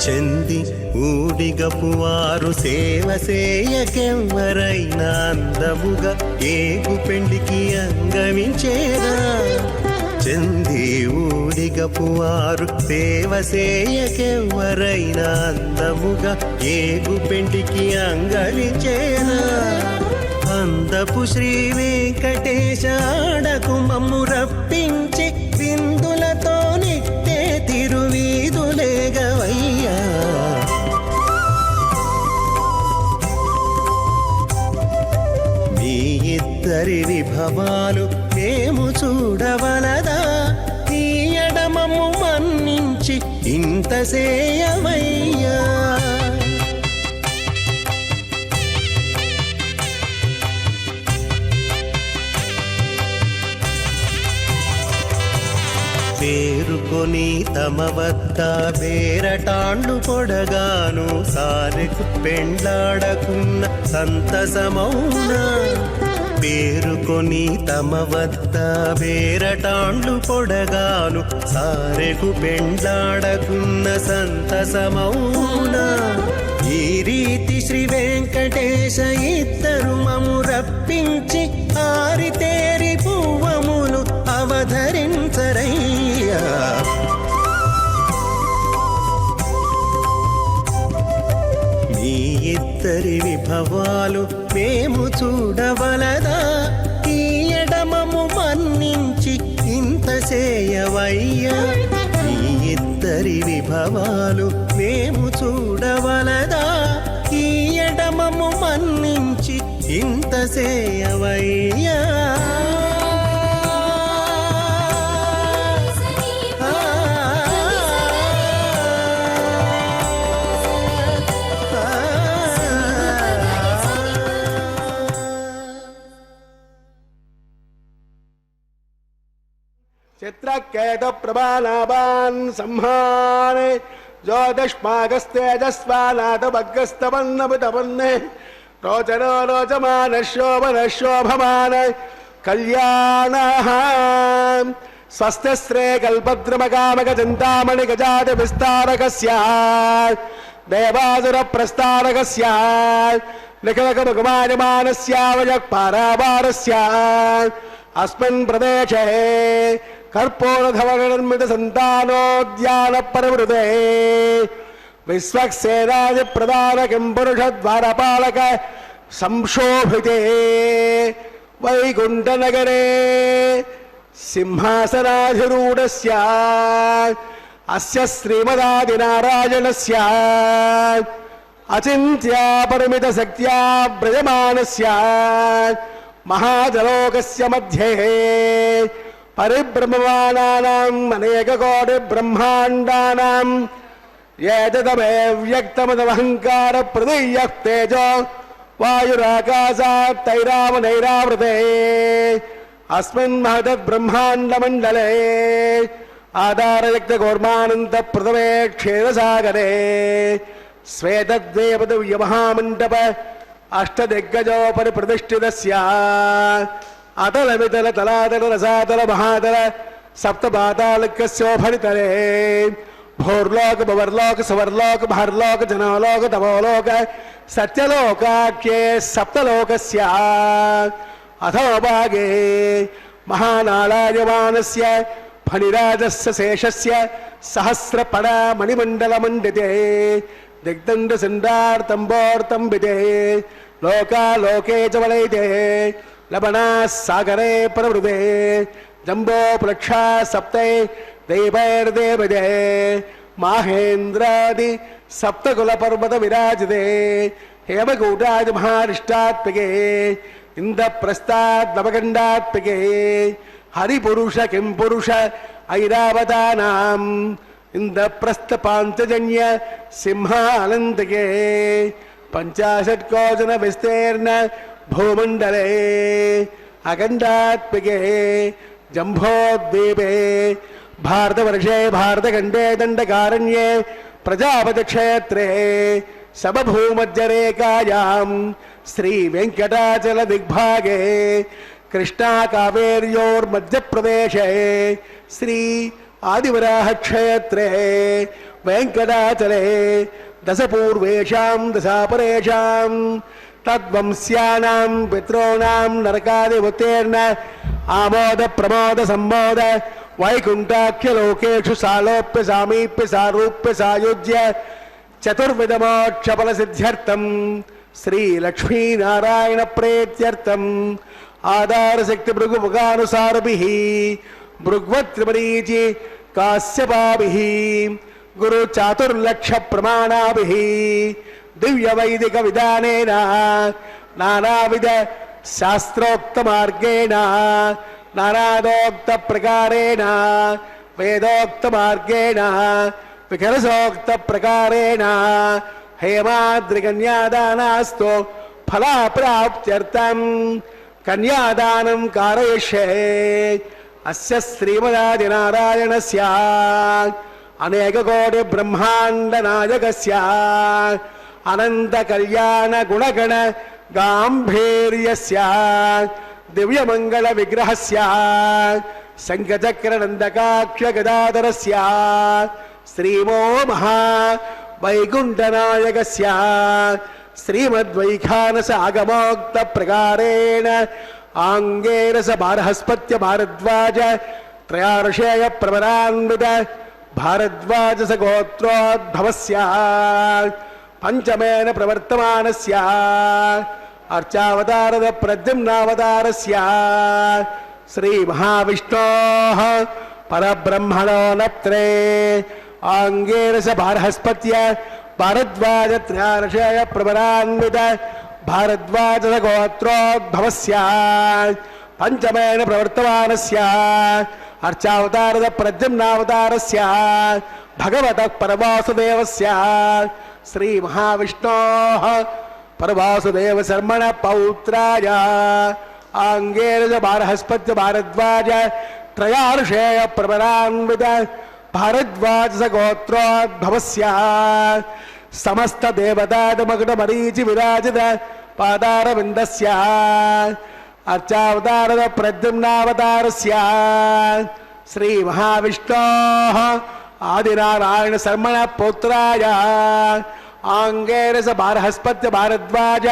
చెంది ఊడిగపు వారు సేవ సేయకెవ్వరైనా అందముగా ఏగు పెండికి అంగమించేరా. చెంది ఊడిగపు వారు సేవ సేయకెవ్వరైనా అందముగా ఏగు పెండికి అంగమించేరా. అందపు శ్రీ వెంకటేశ ఆడకు మమ్ము రప్పించి విందులతో నిట్టే తిరువీధులేగవయ్యా. మీ ఇద్దరి విభవాలు మేము చూడవలదా ఈ ఎడమము మన్నించి ఇంత సేయవయ్యా. పేరుకొని తమ వద్ద బేరటాండ్లు పొడగాను సారెకు పెండ్లాడకున్న సంతసమౌనా పేరుకొని తమ వద్ద బేరటాండ్లు పొడగాను సారెకు పెండ్లాడకున్న సంతసమౌనా ఈ రీతి శ్రీ వెంకటేశ ఇద్దరు మము రప్పించి ఆరితేరి పువ్వములు అవధరించరయ్యా మీ ఇద్దరి విభవాలు మేము చూడవలదా ఈ ఎడమము మన్నించి ఇంత చేయవయ్యా మీ ఇద్దరి విభవాలు మేము చూడవలదా ఈ ఎడమము మన్నించి ఇంత చేయవయ్యా चित्रकेतु प्रभानाभान् संहारे ज्योतिष्मागस्तेजस्वानाथभग्रस्तपन्नपन्ने रोचनो रोचमानशोभनशोभमान कल्याणः स्वस्तिश्रे कल्पद्रुमकामकचिन्तामणिगजात विस्तारकस्य देवासुरप्रस्तारकस्य निखिलकमुखमायमानस्य वयक्पारावारस्य अस्मिन् प्रदेशे कर्पूरधवलनिर्मित संतानोद्यान परवृते विश्वक्सेनादि प्रधान किंपुरुष द्वारपालक संशोभिते वैकुंठनगरे सिंहासनाधिरूढस्य अस्य श्रीमदादिनारायणस्य अचिन्त्या परिमित शक्त्या व्रजमानस्य महाजलोकस्य मध्ये परिब्रह्मवाणानाम् अनेककोटि ब्रह्माण्डानाम् एतदमे व्यक्तमदहङ्कार प्रदीयः तेजो वायुराकाशात् तैरावनैरावृते अस्मिन् महदत् ब्रह्माण्डमण्डले आधारयुक्तकौर्मानन्द प्रथमे क्षीरसागरे श्वेतद्वैपदिव्यमहामण्डप अष्टदिग्गजोपरि प्रतिष्ठितस्य अतल वितल तलातल रसातल महातल सप्तपातालिकस्योपरितले भोर्लोक भवर्लोक सुवर्लोक महर्लोक जनोलोक तमोलोक सत्यलोकाख्ये सप्तलोकस्य अथोभागे महानालायमानस्य फणिराजस्य शेषस्य सहस्रपड मणिमण्डलमण्डिते दिग्दण्डसिन्धार्तम्बोर्तम्बिते लोकालोके च वलयिते लवणाः सागरे प्रवृते जम्बोप्लक्षा सप्ते देवैर्देवते माहेन्द्रादि सप्तकुलपर्वत विराजिते हेमकूटादि महारिष्टात्मके इन्द्रप्रस्थाद्नवगण्डात्मके हरिपुरुष किंपुरुष ऐरावतानाम् इंद्रप्रस्थपांचजन्य सिंहानंदके पंचाशत्कोजन विस्तीर्ण भूमंडले अखंडात्मके जम्भोद्वीपे भारतवर्षे भारतखंडे दंडकारण्ये प्रजापति क्षेत्रे सबभूमध्यरेखायां श्री वेंकटाचल दिग्भागे कृष्णा कावेर्योर्मध्यप्रदेशे श्री आदिवराह क्षेत्रे वेंकटाचले दशपूर्वेशां दशापरेशां तद्वंस्यानां पितॄणां नरकादिवतीर्ण आमोद प्रमोद सम्मोद वैकुंठाख्यलोकेषु सालोप्य सामीप्य सारूप्य सायुज्य चतुर्विधमोक्षफलसिद्ध्यर्थं श्री लक्ष्मी नारायण प्रेत्यर्थं आधार शक्ति भृगुमुखानुसारभिः भृग्वत्रिमरीचि काश्यपाभिः गुरु चातुर्लक्ष प्रमाणाभिः दिव्य वैदिक विधानेन नानाविध शास्त्रोक्त मार्गेण नानादोक्त प्रकारेण वेदोक्त मार्गेण विकलसोक्त प्रकारेण हेमाद्रिकन्यादानास्तु फलाप्राप्त्यर्थं कन्यादानं कारयिष्ये अस्य श्रीमदादिनारायणस्य ಅನೇಕ ಕೋಟಿ ಬ್ರಹ್ಮಾಂಡ ನಾಯಕಸ್ಯ ಅನಂತ ಕಲ್ಯಾಣ ಗುಣಗಣ ಗಾಂಭೀರ್ಯಸ್ಯ ದಿವ್ಯಮಂಗಳ ವಿಗ್ರಹಸ್ಯ ಶಂಖಚಕ್ರ ನಂದಕಾಕ್ಷ ಗದಾಧರಸ್ಯ ಶ್ರೀಮೋ ಮಹಾ ವೈಕುಂಠನಾಯಕಸ್ಯ ಶ್ರೀಮದ್ವೈಖಾನಸ ಆಗಮೋಕ್ತ ಪ್ರಕಾರೇಣ ಆಂಗೇರಸ ಬಾರಹಸ್ಪತ್ಯ ಭಾರದ್ವಾಜ ತ್ರಯಾರ್ಷೇಯ ಪ್ರವರಾನ್ವಿತ ಭಾರದ್ವಾಜ ಸ ಗೋತ್ರೋದ್ಭವಸ್ಯ ಪಂಚಮೇನ ಪ್ರವರ್ತಮಾನಸ್ಯ ಅರ್ಚಾವತಾರದ ಪ್ರದ್ಯುಮ್ನಾವತಾರಸ್ಯ ಶ್ರೀ ಮಹಾವಿಷ್ಣೋಃ ಪರಬ್ರಹ್ಮಣೋ ನಪ್ತ್ರೇ ಆಂಗೇರಸ ಬಾರಹಸ್ಪತ್ಯ ಭಾರದ್ವಾಜ ತ್ರಯಾರ್ಷೇಯ ಪ್ರವರಾನ್ವಿತ ಭಾರದ್ವಾಜ ಸ ಗೋತ್ರೋದ್ಭವಸ್ಯ ಪಂಚಮೇನ ಪ್ರವರ್ತಮಾನಸ್ಯ ಅರ್ಚಾವತಾರದ ಪ್ರದ್ಯುಮ್ನಾವತಾರಸ್ಯ ಭಗವತಃ ಪರವಾಸುದೇವಸ್ಯ ಶ್ರೀ ಮಹಾವಿಷ್ಣೋಃ ಪರವಾಸುದೇವ ಶರ್ಮಣ ಪೌತ್ರಾಯ ಆಂಗೇರಸ ಬಾರಹಸ್ಪತ್ಯ ಭಾರದ್ವಾಜ ತ್ರಯಾರ್ಷೇಯ ಪ್ರವರಾನ್ವಿತ ಭಾರದ್ವಾಜ ಸ ಗೋತ್ರೋದ್ಭವಸ್ಯ ಸಮಸ್ತ ದೇವತಾಮಗುಣ ಮರೀಚಿ ವಿರಾಜಿತ ಪಾದಾರವಿಂದಸ್ಯ ಅರ್ಚಾವತಾರದ ಪ್ರದ್ಯುಮ್ನಾವತಾರಸ್ಯ ಶ್ರೀ ಮಹಾವಿಷ್ಣೋಃ ಆದಿನಾರಾಯಣ ಶರ್ಮಣ ಪೌತ್ರಾಯ ಆಂಗೇರಸ ಬಾರಹಸ್ಪತ್ಯ ಭಾರದ್ವಾಜ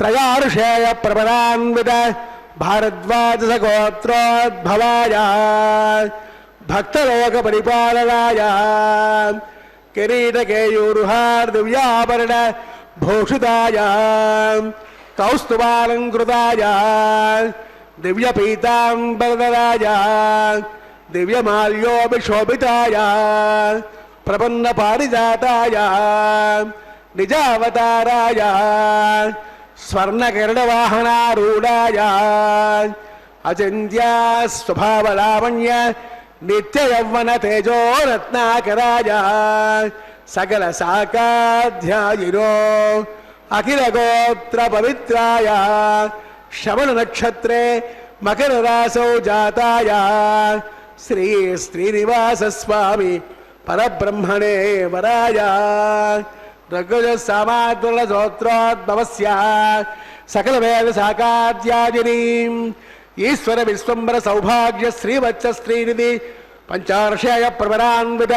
ತ್ರಯಾರ್ಷೇಯ ಪ್ರವರಾನ್ವಿತ ಭಾರದ್ವಾಜ ಸ ಗೋತ್ರೋದ್ಭವಾಯ ಭಕ್ತಲೋಕ ಪರಿಪಾಲನಾಯ ಕಿರೀಟಕೇಯೂರುಹಾರ್ ದಿವ್ಯಾಭರಣ ಭೂಷಿತಾಯ ಕೌಸ್ತುಭಾಲಂಕೃತಾಯ ದಿವ್ಯಪೀತಾಂಬರಧರಾಯ ದಿವ್ಯಮಾಲ್ಯೋಭಿಶೋಭಿತಾಯ ಪ್ರಪನ್ನ ಪಾರಿಜಾತಾಯ ನಿಜಾವತಾರಾಯ ಸ್ವರ್ಣಕರ್ಣವಾಹನಾರೂಢಾಯ ಅಚಿಂತ್ಯ ಸ್ವಭಾವಲಾವಣ್ಯ ನಿತ್ಯ ಯೌವನ ತೇಜೋ ರತ್ನಾಕರಾಯ ಸಕಲ ಸಾಕಾಧ್ಯಾಯಿನೋ ಅಖಿಲ ಗೋತ್ರ ಪವಿತ್ರಾಯ ಶ್ರವಣ ನಕ್ಷತ್ರೇ ಮಕರ ರಾಸೌ ಜಾತಾಯ ಶ್ರೀ ಶ್ರೀನಿವಾಸ ಸ್ವಾಮಿ ಪರಬ್ರಹ್ಮಣೇ ವರಾಯ ಋಗ್ವಜ ಸಾಮಾಗ್ರ ಸ್ತೋತ್ರೋದ್ಭವಸ್ಯ ಸಕಲ ವೇದ ಸಾಕಾಧ್ಯಾಯಿನೀಂ ಈಶ್ವರ ವಿಶ್ವಂಬರ ಸೌಭಾಗ್ಯ ಶ್ರೀವತ್ಸ ಶ್ರೀನಿಧಿ ಪಂಚಾರ್ಷೇಯ ಪ್ರವರಾನ್ವಿತ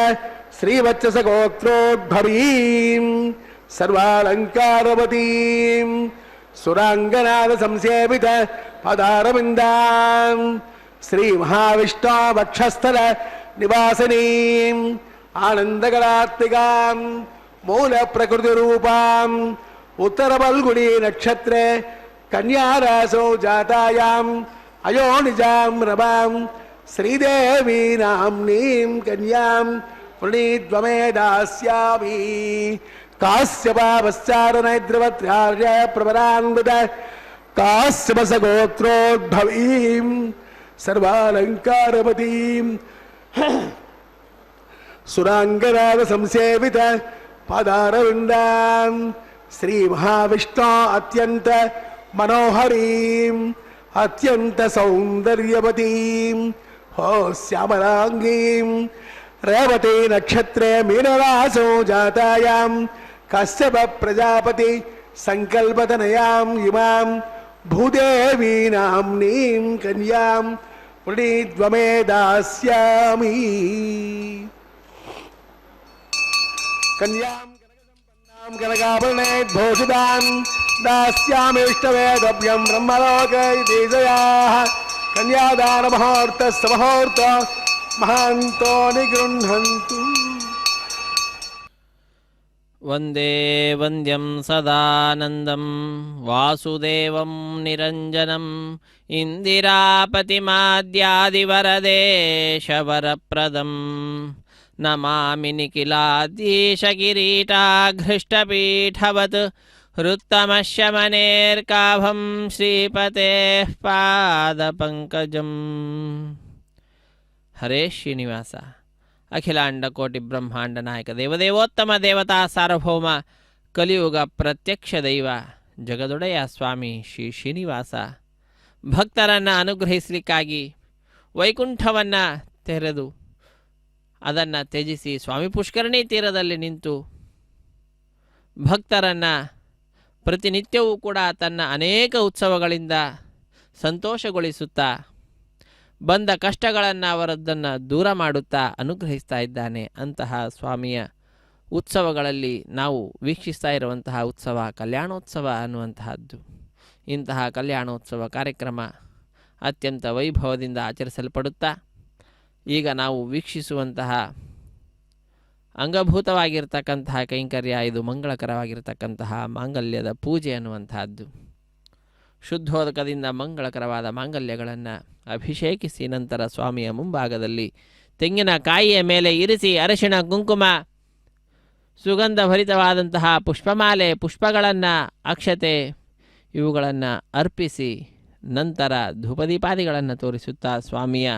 ಶ್ರೀವತ್ಸ ಗೋತ್ರೋದ್ಭವೀಂ ಸರ್ವಾಲಂಕಾರವತೀಂ ಸುರಾಂಗನಾದ ಸಂಸೇವಿತ ಪದಾರವಿಂದಾಂ ಶ್ರೀ ಮಹಾವಿಷ್ಣು ವಕ್ಷಸ್ಥಲ ನಿವಾಸಿನೀಂ ಆನಂದಕಲಾತ್ಮಿಕಾಂ ಮೂಲ ಪ್ರಕೃತಿ ರೂಪಾಂ ಉತ್ತರ ಫಲ್ಗುಣಿ ನಕ್ಷತ್ರೇ ಕನ್ಯಾರಾಸೌ ಜಾತಾಯಾಂ ಅಯೋನಿಜಾಂ ರಮಾಂ ಶ್ರೀದೇವಿ ನಾಮ್ನೀಂ ಕನ್ಯಾಂ ವೃಣೀದ್ವಮೇ ದಾಸ್ಯಾಮಿ ಕಾಶ್ಯಪಾವಶ್ಚಾರಣೈದ್ರವತ್ರ್ಯಾರ್ಯ ಪ್ರವರಾನ್ವಿತ ಕಾಶ್ಯಪಸ ಗೋತ್ರೋದ್ಭವೀಂ ಸರ್ವಾಲಂಕಾರವತೀಂ ಸುರಾಂಗನಾದ ಸಂಸೇವಿತ ಪಾದಾರವಿಂದಾಂ ಶ್ರೀ ಮಹಾವಿಷ್ಣು ಅತ್ಯಂತ ಮನೋಹರೀಂ ಅತ್ಯಂತ ಸೌಂದರ್ಯವತೀಂ ಹೋ ಶ್ಯಾಮಲಾಂಗೀಂ ರೇವತಿ ನಕ್ಷತ್ರೇ ಮೀನರಾಸೋ ಜಾತಾಯಾಂ ಕಶ್ಯಪ ಪ್ರಜಾಪತಿ ಸಂಕಲ್ಪತನಯಾಂ ಇಮಾಂ ಭೂದೇವಿ ನಾಮ್ನೀಂ ಕನ್ಯಾಂ ವೃಣೀದ್ವಮೇ ದಾಸ್ಯಾಮಿ ಕನ್ಯಾಂ ಕನಕಾಭರಣೇದ್ಭೂಷಿತಾಂ ದಾಸ್ಯಾಮಿಷ್ಟವೇದಭ್ಯಂ ಬ್ರಹ್ಮಲೋಕೈದೇಶಯಾಃ ಕನ್ಯಾದಾನಮಹೋರ್ತಸ್ಸ ಮಹೋರ್ತ ಮಹಾಂತೋ ನಿಗೃಹಂತು. ವಂದೇ ವಂದ್ಯಂ ಸದಾನಂದಂ ವಾಸುದೇವಂ ನಿರಂಜನಂ ಇಂದಿರಾಪತಿಮಾದ್ಯಾದಿವರದೇಶವರಪ್ರದಂ ನಮಾಮಿ ನಿಖಿಲಾದ್ಯೀಶಕಿರೀಟಾಘೃಷ್ಟಪೀಠವತ್ ಹೃತ್ತಮಶ್ಯಮನೇರ್ಕಾಭಂ ಶ್ರೀಪತೇಃ ಪಾದಪಂಕಜಂ. ಹರೇ ಶ್ರೀನಿವಾಸ. ಅಖಿಲಾಂಡ ಕೋಟಿ ಬ್ರಹ್ಮಾಂಡ ನಾಯಕ ದೇವದೇವೋತ್ತಮ ದೇವತಾ ಸಾರ್ವಭೌಮ ಕಲಿಯುಗ ಪ್ರತ್ಯಕ್ಷ ದೈವ ಜಗದೊಡೆಯ ಸ್ವಾಮಿ ಶ್ರೀ ಶ್ರೀನಿವಾಸ ಭಕ್ತರನ್ನು ಅನುಗ್ರಹಿಸಲಿಕ್ಕಾಗಿ ವೈಕುಂಠವನ್ನು ತೆರೆದು ಅದನ್ನು ತ್ಯಜಿಸಿ ಸ್ವಾಮಿ ಪುಷ್ಕರಣಿ ತೀರದಲ್ಲಿ ನಿಂತು ಭಕ್ತರನ್ನು ಪ್ರತಿನಿತ್ಯವೂ ಕೂಡ ತನ್ನ ಅನೇಕ ಉತ್ಸವಗಳಿಂದ ಸಂತೋಷಗೊಳಿಸುತ್ತಾ ಬಂದ ಕಷ್ಟಗಳನ್ನು ಅವರದ್ದನ್ನು ದೂರ ಮಾಡುತ್ತಾ ಅನುಗ್ರಹಿಸ್ತಾ ಇದ್ದಾನೆ. ಅಂತಹ ಸ್ವಾಮಿಯ ಉತ್ಸವಗಳಲ್ಲಿ ನಾವು ವೀಕ್ಷಿಸ್ತಾ ಇರುವಂತಹ ಉತ್ಸವ ಕಲ್ಯಾಣೋತ್ಸವ ಅನ್ನುವಂತಹದ್ದು. ಇಂತಹ ಕಲ್ಯಾಣೋತ್ಸವ ಕಾರ್ಯಕ್ರಮ ಅತ್ಯಂತ ವೈಭವದಿಂದ ಆಚರಿಸಲ್ಪಡುತ್ತಾ ಈಗ ನಾವು ವೀಕ್ಷಿಸುವಂತಹ ಅಂಗಭೂತವಾಗಿರ್ತಕ್ಕಂತಹ ಕೈಂಕರ್ಯ ಇದು ಮಂಗಳಕರವಾಗಿರ್ತಕ್ಕಂತಹ ಮಾಂಗಲ್ಯದ ಪೂಜೆ ಅನ್ನುವಂತಹದ್ದು. ಶುದ್ಧೋದಕದಿಂದ ಮಂಗಳಕರವಾದ ಮಾಂಗಲ್ಯಗಳನ್ನು ಅಭಿಷೇಕಿಸಿ ನಂತರ ಸ್ವಾಮಿಯ ಮುಂಭಾಗದಲ್ಲಿ ತೆಂಗಿನಕಾಯಿಯ ಮೇಲೆ ಇರಿಸಿ ಅರಿಶಿಣ ಕುಂಕುಮ ಸುಗಂಧಭರಿತವಾದಂತಹ ಪುಷ್ಪಮಾಲೆ ಪುಷ್ಪಗಳನ್ನು ಅಕ್ಷತೆ ಇವುಗಳನ್ನು ಅರ್ಪಿಸಿ ನಂತರ ಧೂಪದೀಪಾದಿಗಳನ್ನು ತೋರಿಸುತ್ತಾ ಸ್ವಾಮಿಯ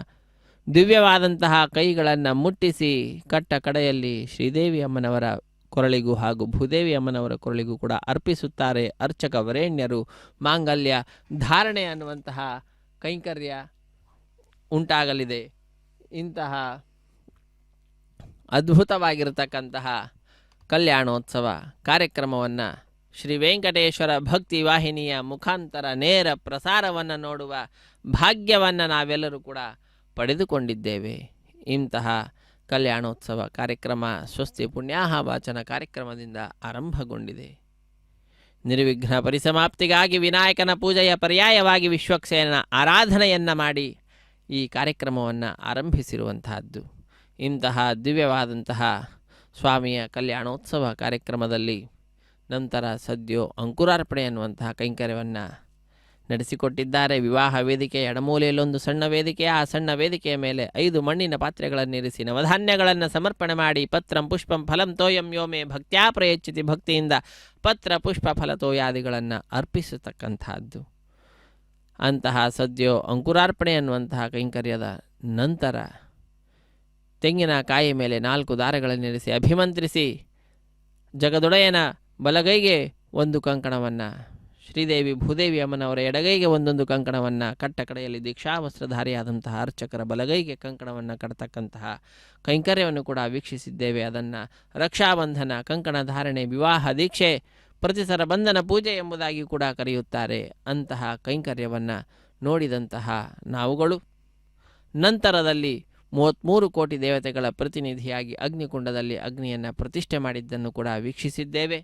ದಿವ್ಯವಾದಂತಹ ಕೈಗಳನ್ನು ಮುಟ್ಟಿಸಿ ಕಟ್ಟ ಕಡೆಯಲ್ಲಿ ಶ್ರೀದೇವಿ ಅಮ್ಮನವರ ಕೊರಳಿಗೂ ಹಾಗೂ ಭೂದೇವಿ ಅಮ್ಮನವರ ಕೊರಳಿಗೂ ಕೂಡ ಅರ್ಪಿಸುತ್ತಾರೆ ಅರ್ಚಕ ವರೇಣ್ಯರು. ಮಾಂಗಲ್ಯ ಧಾರಣೆ ಅನ್ನುವಂತಹ ಕೈಂಕರ್ಯ ಉಂಟಾಗಲಿದೆ. ಇಂತಹ ಅದ್ಭುತವಾಗಿರತಕ್ಕಂತಹ ಕಲ್ಯಾಣೋತ್ಸವ ಕಾರ್ಯಕ್ರಮವನ್ನು ಶ್ರೀ ವೆಂಕಟೇಶ್ವರ ಭಕ್ತಿ ವಾಹಿನಿಯ ಮುಖಾಂತರ ನೇರ ಪ್ರಸಾರವನ್ನು ನೋಡುವ ಭಾಗ್ಯವನ್ನು ನಾವೆಲ್ಲರೂ ಕೂಡ ಪಡೆದುಕೊಂಡಿದ್ದೇವೆ. ಇಂತಹ ಕಲ್ಯಾಣೋತ್ಸವ ಕಾರ್ಯಕ್ರಮ ಸ್ವಸ್ತಿ ಪುಣ್ಯಾಹ ವಾಚನ ಕಾರ್ಯಕ್ರಮದಿಂದ ಆರಂಭಗೊಂಡಿದೆ. ನಿರ್ವಿಘ್ನ ಪರಿಸಮಾಪ್ತಿಗಾಗಿ ವಿನಾಯಕನ ಪೂಜೆಯ ಪರ್ಯಾಯವಾಗಿ ವಿಶ್ವಕ್ಸೇನ ಆರಾಧನೆಯನ್ನು ಮಾಡಿ ಈ ಕಾರ್ಯಕ್ರಮವನ್ನು ಆರಂಭಿಸಿರುವಂತಹದ್ದು. ಇಂತಹ ದಿವ್ಯವಾದಂತಹ ಸ್ವಾಮಿಯ ಕಲ್ಯಾಣೋತ್ಸವ ಕಾರ್ಯಕ್ರಮದಲ್ಲಿ ನಂತರ ಸದ್ಯೋ ಅಂಕುರಾರ್ಪಣೆ ಅನ್ನುವಂತಹ ಕೈಂಕರ್ಯವನ್ನು ನಡೆಸಿಕೊಟ್ಟಿದ್ದಾರೆ. ವಿವಾಹ ವೇದಿಕೆ ಎಡಮೂಲೆಯಲ್ಲೊಂದು ಸಣ್ಣ ವೇದಿಕೆ, ಆ ಸಣ್ಣ ವೇದಿಕೆಯ ಮೇಲೆ 5 ಮಣ್ಣಿನ ಪಾತ್ರೆಗಳನ್ನಿರಿಸಿ ನವಧಾನ್ಯಗಳನ್ನು ಸಮರ್ಪಣೆ ಮಾಡಿ ಪತ್ರಂ ಪುಷ್ಪಂ ಫಲಂ ತೋಯಂ ಯೋಮೆ ಭಕ್ತ್ಯಾ ಪ್ರಯಚ್ಛತಿ ಭಕ್ತಿಯಿಂದ ಪತ್ರ ಪುಷ್ಪ ಫಲತೋಯಾದಿಗಳನ್ನು ಅರ್ಪಿಸತಕ್ಕಂತಹದ್ದು. ಅಂತಹ ಸದ್ಯೋ ಅಂಕುರಾರ್ಪಣೆ ಅನ್ನುವಂತಹ ಕೈಂಕರ್ಯದ ನಂತರ ತೆಂಗಿನಕಾಯಿ ಮೇಲೆ 4 ದಾರಗಳನ್ನಿರಿಸಿ ಅಭಿಮಂತ್ರಿಸಿ ಜಗದೊಡೆಯನ ಬಲಗೈಗೆ ಒಂದು ಕಂಕಣವನ್ನು, ಶ್ರೀದೇವಿ ಭೂದೇವಿ ಅಮ್ಮನವರ ಎಡಗೈಗೆ ಒಂದೊಂದು ಕಂಕಣವನ್ನು, ಕಟ್ಟ ಕಡೆಯಲ್ಲಿ ದೀಕ್ಷಾವಸ್ತ್ರಧಾರಿಯಾದಂತಹ ಅರ್ಚಕರ ಬಲಗೈಗೆ ಕಂಕಣವನ್ನು ಕಟ್ಟತಕ್ಕಂತಹ ಕೈಂಕರ್ಯವನ್ನು ಕೂಡ ವೀಕ್ಷಿಸಿದ್ದೇವೆ. ಅದನ್ನು ರಕ್ಷಾಬಂಧನ, ಕಂಕಣ ಧಾರಣೆ, ವಿವಾಹ ದೀಕ್ಷೆ, ಪ್ರತಿಸರ ಬಂಧನ ಪೂಜೆ ಎಂಬುದಾಗಿ ಕೂಡ ಕರೆಯುತ್ತಾರೆ. ಅಂತಹ ಕೈಂಕರ್ಯವನ್ನು ನೋಡಿದಂತಹ ನಾವುಗಳು ನಂತರದಲ್ಲಿ 33 ಕೋಟಿ ದೇವತೆಗಳ ಪ್ರತಿನಿಧಿಯಾಗಿ ಅಗ್ನಿಕುಂಡದಲ್ಲಿ ಅಗ್ನಿಯನ್ನು ಪ್ರತಿಷ್ಠೆ ಮಾಡಿದ್ದನ್ನು ಕೂಡ ವೀಕ್ಷಿಸಿದ್ದೇವೆ.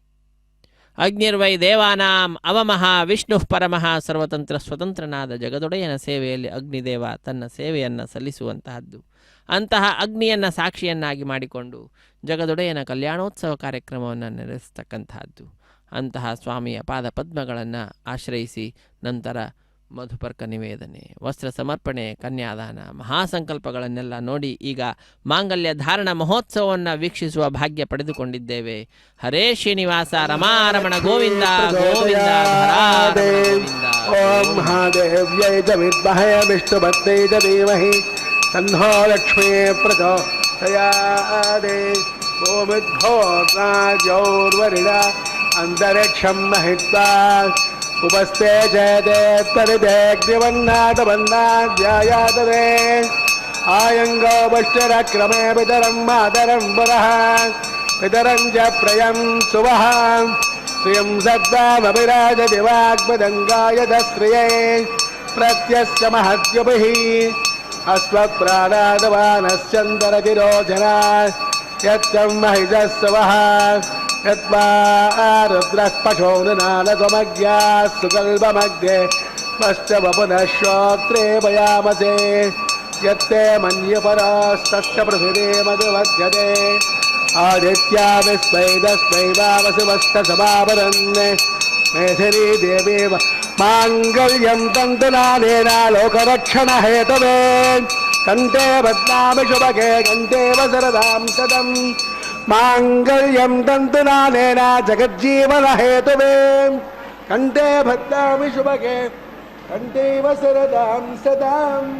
ಅಗ್ನಿರ್ವೈ ದೇವಾನಾಂ ಅವಮಃ ವಿಷ್ಣು ಪರಮಃ ಸರ್ವತಂತ್ರ ಸ್ವತಂತ್ರನಾದ ಜಗದೊಡೆಯನ ಸೇವೆಯಲ್ಲಿ ಅಗ್ನಿದೇವ ತನ್ನ ಸೇವೆಯನ್ನು ಸಲ್ಲಿಸುವಂತಹದ್ದು. ಅಂತಹ ಅಗ್ನಿಯನ್ನು ಸಾಕ್ಷಿಯನ್ನಾಗಿ ಮಾಡಿಕೊಂಡು ಜಗದೊಡೆಯನ ಕಲ್ಯಾಣೋತ್ಸವ ಕಾರ್ಯಕ್ರಮವನ್ನು ನಡೆಸತಕ್ಕಂತಹದ್ದು. ಅಂತಹ ಸ್ವಾಮಿಯ ಪಾದ ಪದ್ಮಗಳನ್ನು ಆಶ್ರಯಿಸಿ ನಂತರ ಮಧುಪರ್ಕ ನಿವೇದನೆ, ವಸ್ತ್ರ ಸಮರ್ಪಣೆ, ಕನ್ಯಾದಾನ, ಮಹಾಸಂಕಲ್ಪಗಳನ್ನೆಲ್ಲ ನೋಡಿ ಈಗ ಮಾಂಗಲ್ಯ ಧಾರಣ ಮಹೋತ್ಸವವನ್ನು ವೀಕ್ಷಿಸುವ ಭಾಗ್ಯ ಪಡೆದುಕೊಂಡಿದ್ದೇವೆ. ಹರೇ ಶ್ರೀನಿವಾಸ ರಮಾರಮಣ ಗೋವಿಂದ ಗೋವಿಂದ ಓಂ ಮಹಾದೇವ್ಯೈ ಚ ವಿದ್ಮಹೇ ವಿಷ್ಣುಪತ್ನೇ ಚ ಧೀಮಹಿ ತನ್ನೋ ಲಕ್ಷ್ಮೀ ಪ್ರಚೋದಯಾತ್. ಓಮಿದ್ಭೋರ್ನಾದ್ಯೌರ್ವರಿಣ ಅಂತರಿಕ್ಷಂ ಮಹಿತ್ವಾ उपस्थे जयते परिदेग्निवन्नादवन्नाध्यायातरे आयङ्गो वष्टिरक्रमे पितरं मातरं पुरः पितरं च प्रयं सुवः श्रियं सद्वामभिराजति वाग्मदङ्गायतश्रिये प्रत्यस्य महद्युभिः अस्मत्प्राणादवानश्चन्दरतिरोचना यत्तं महिजस्वः यत्वा रुद्रः पशो नृनालत्वमज्ञाः सुकल्पमग्ने पश्चवपुनः श्रोत्रे वयामसे यत्ते मन्यपरास्तस्य पृथिवी मधुमध्यते आदित्या विस्मै तस्मै वावसुमस्तसमापरन् मेथिनी देवी माङ्गल्यं तन्तुनानेन लोकरक्षणहेतवे कण्ठे बध्नामि शुभगे कण्ठे वसरदां सदम् माङ्गल्यं तन्तुनानेन जगज्जीवनहेतवे कण्ठे बध्नामि शुभगे कण्ठे वसरदां सदाम्.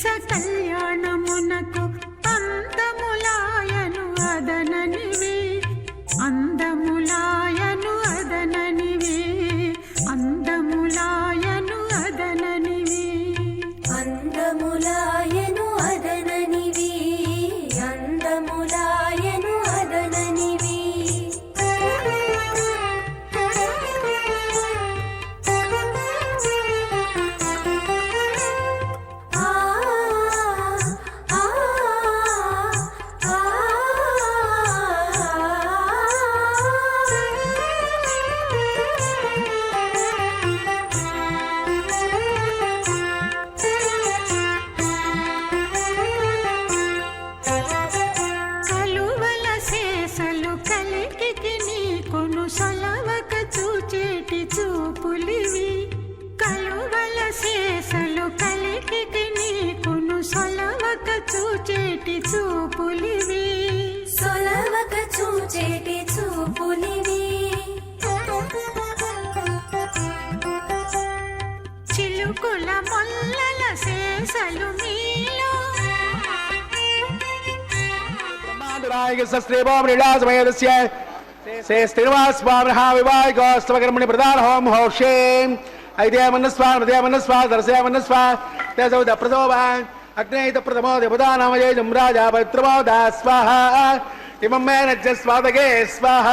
కళ్యాణమునకు అందములాయను అదననివే అందములాయను అదననివే అందములాయను అదననివే అందములాయను అదననివి అందములాయను అదననివి ఆ ఆ కలువల శేషలు కలికి నీ కొను సలవక చూచేటి చూపులివి కలువల శేషలు కలికి నీ కొను సలవక చూచేటి చూపులివి సొలవక చూచేటి చూపులివి చిలుకుల మొల్లల శేషలు మీలో శ్రీభోమలీలాసమేతస్య శ్రీ శ్రీనివాసస్వామినః వివాహికోత్సవకర్మణి ప్రధాన హోం హోషే ఐదేమన్నస్వా హృదయమన్నస్వా దర్శయమన్నస్వా తేజౌద ప్రసోభాన్ అగ్నేయిత ప్రథమో దేవతానామయేజం రాజా పవిత్రమోదా స్వాహ ఇమం మే నజ్జ స్వాదగే స్వాహ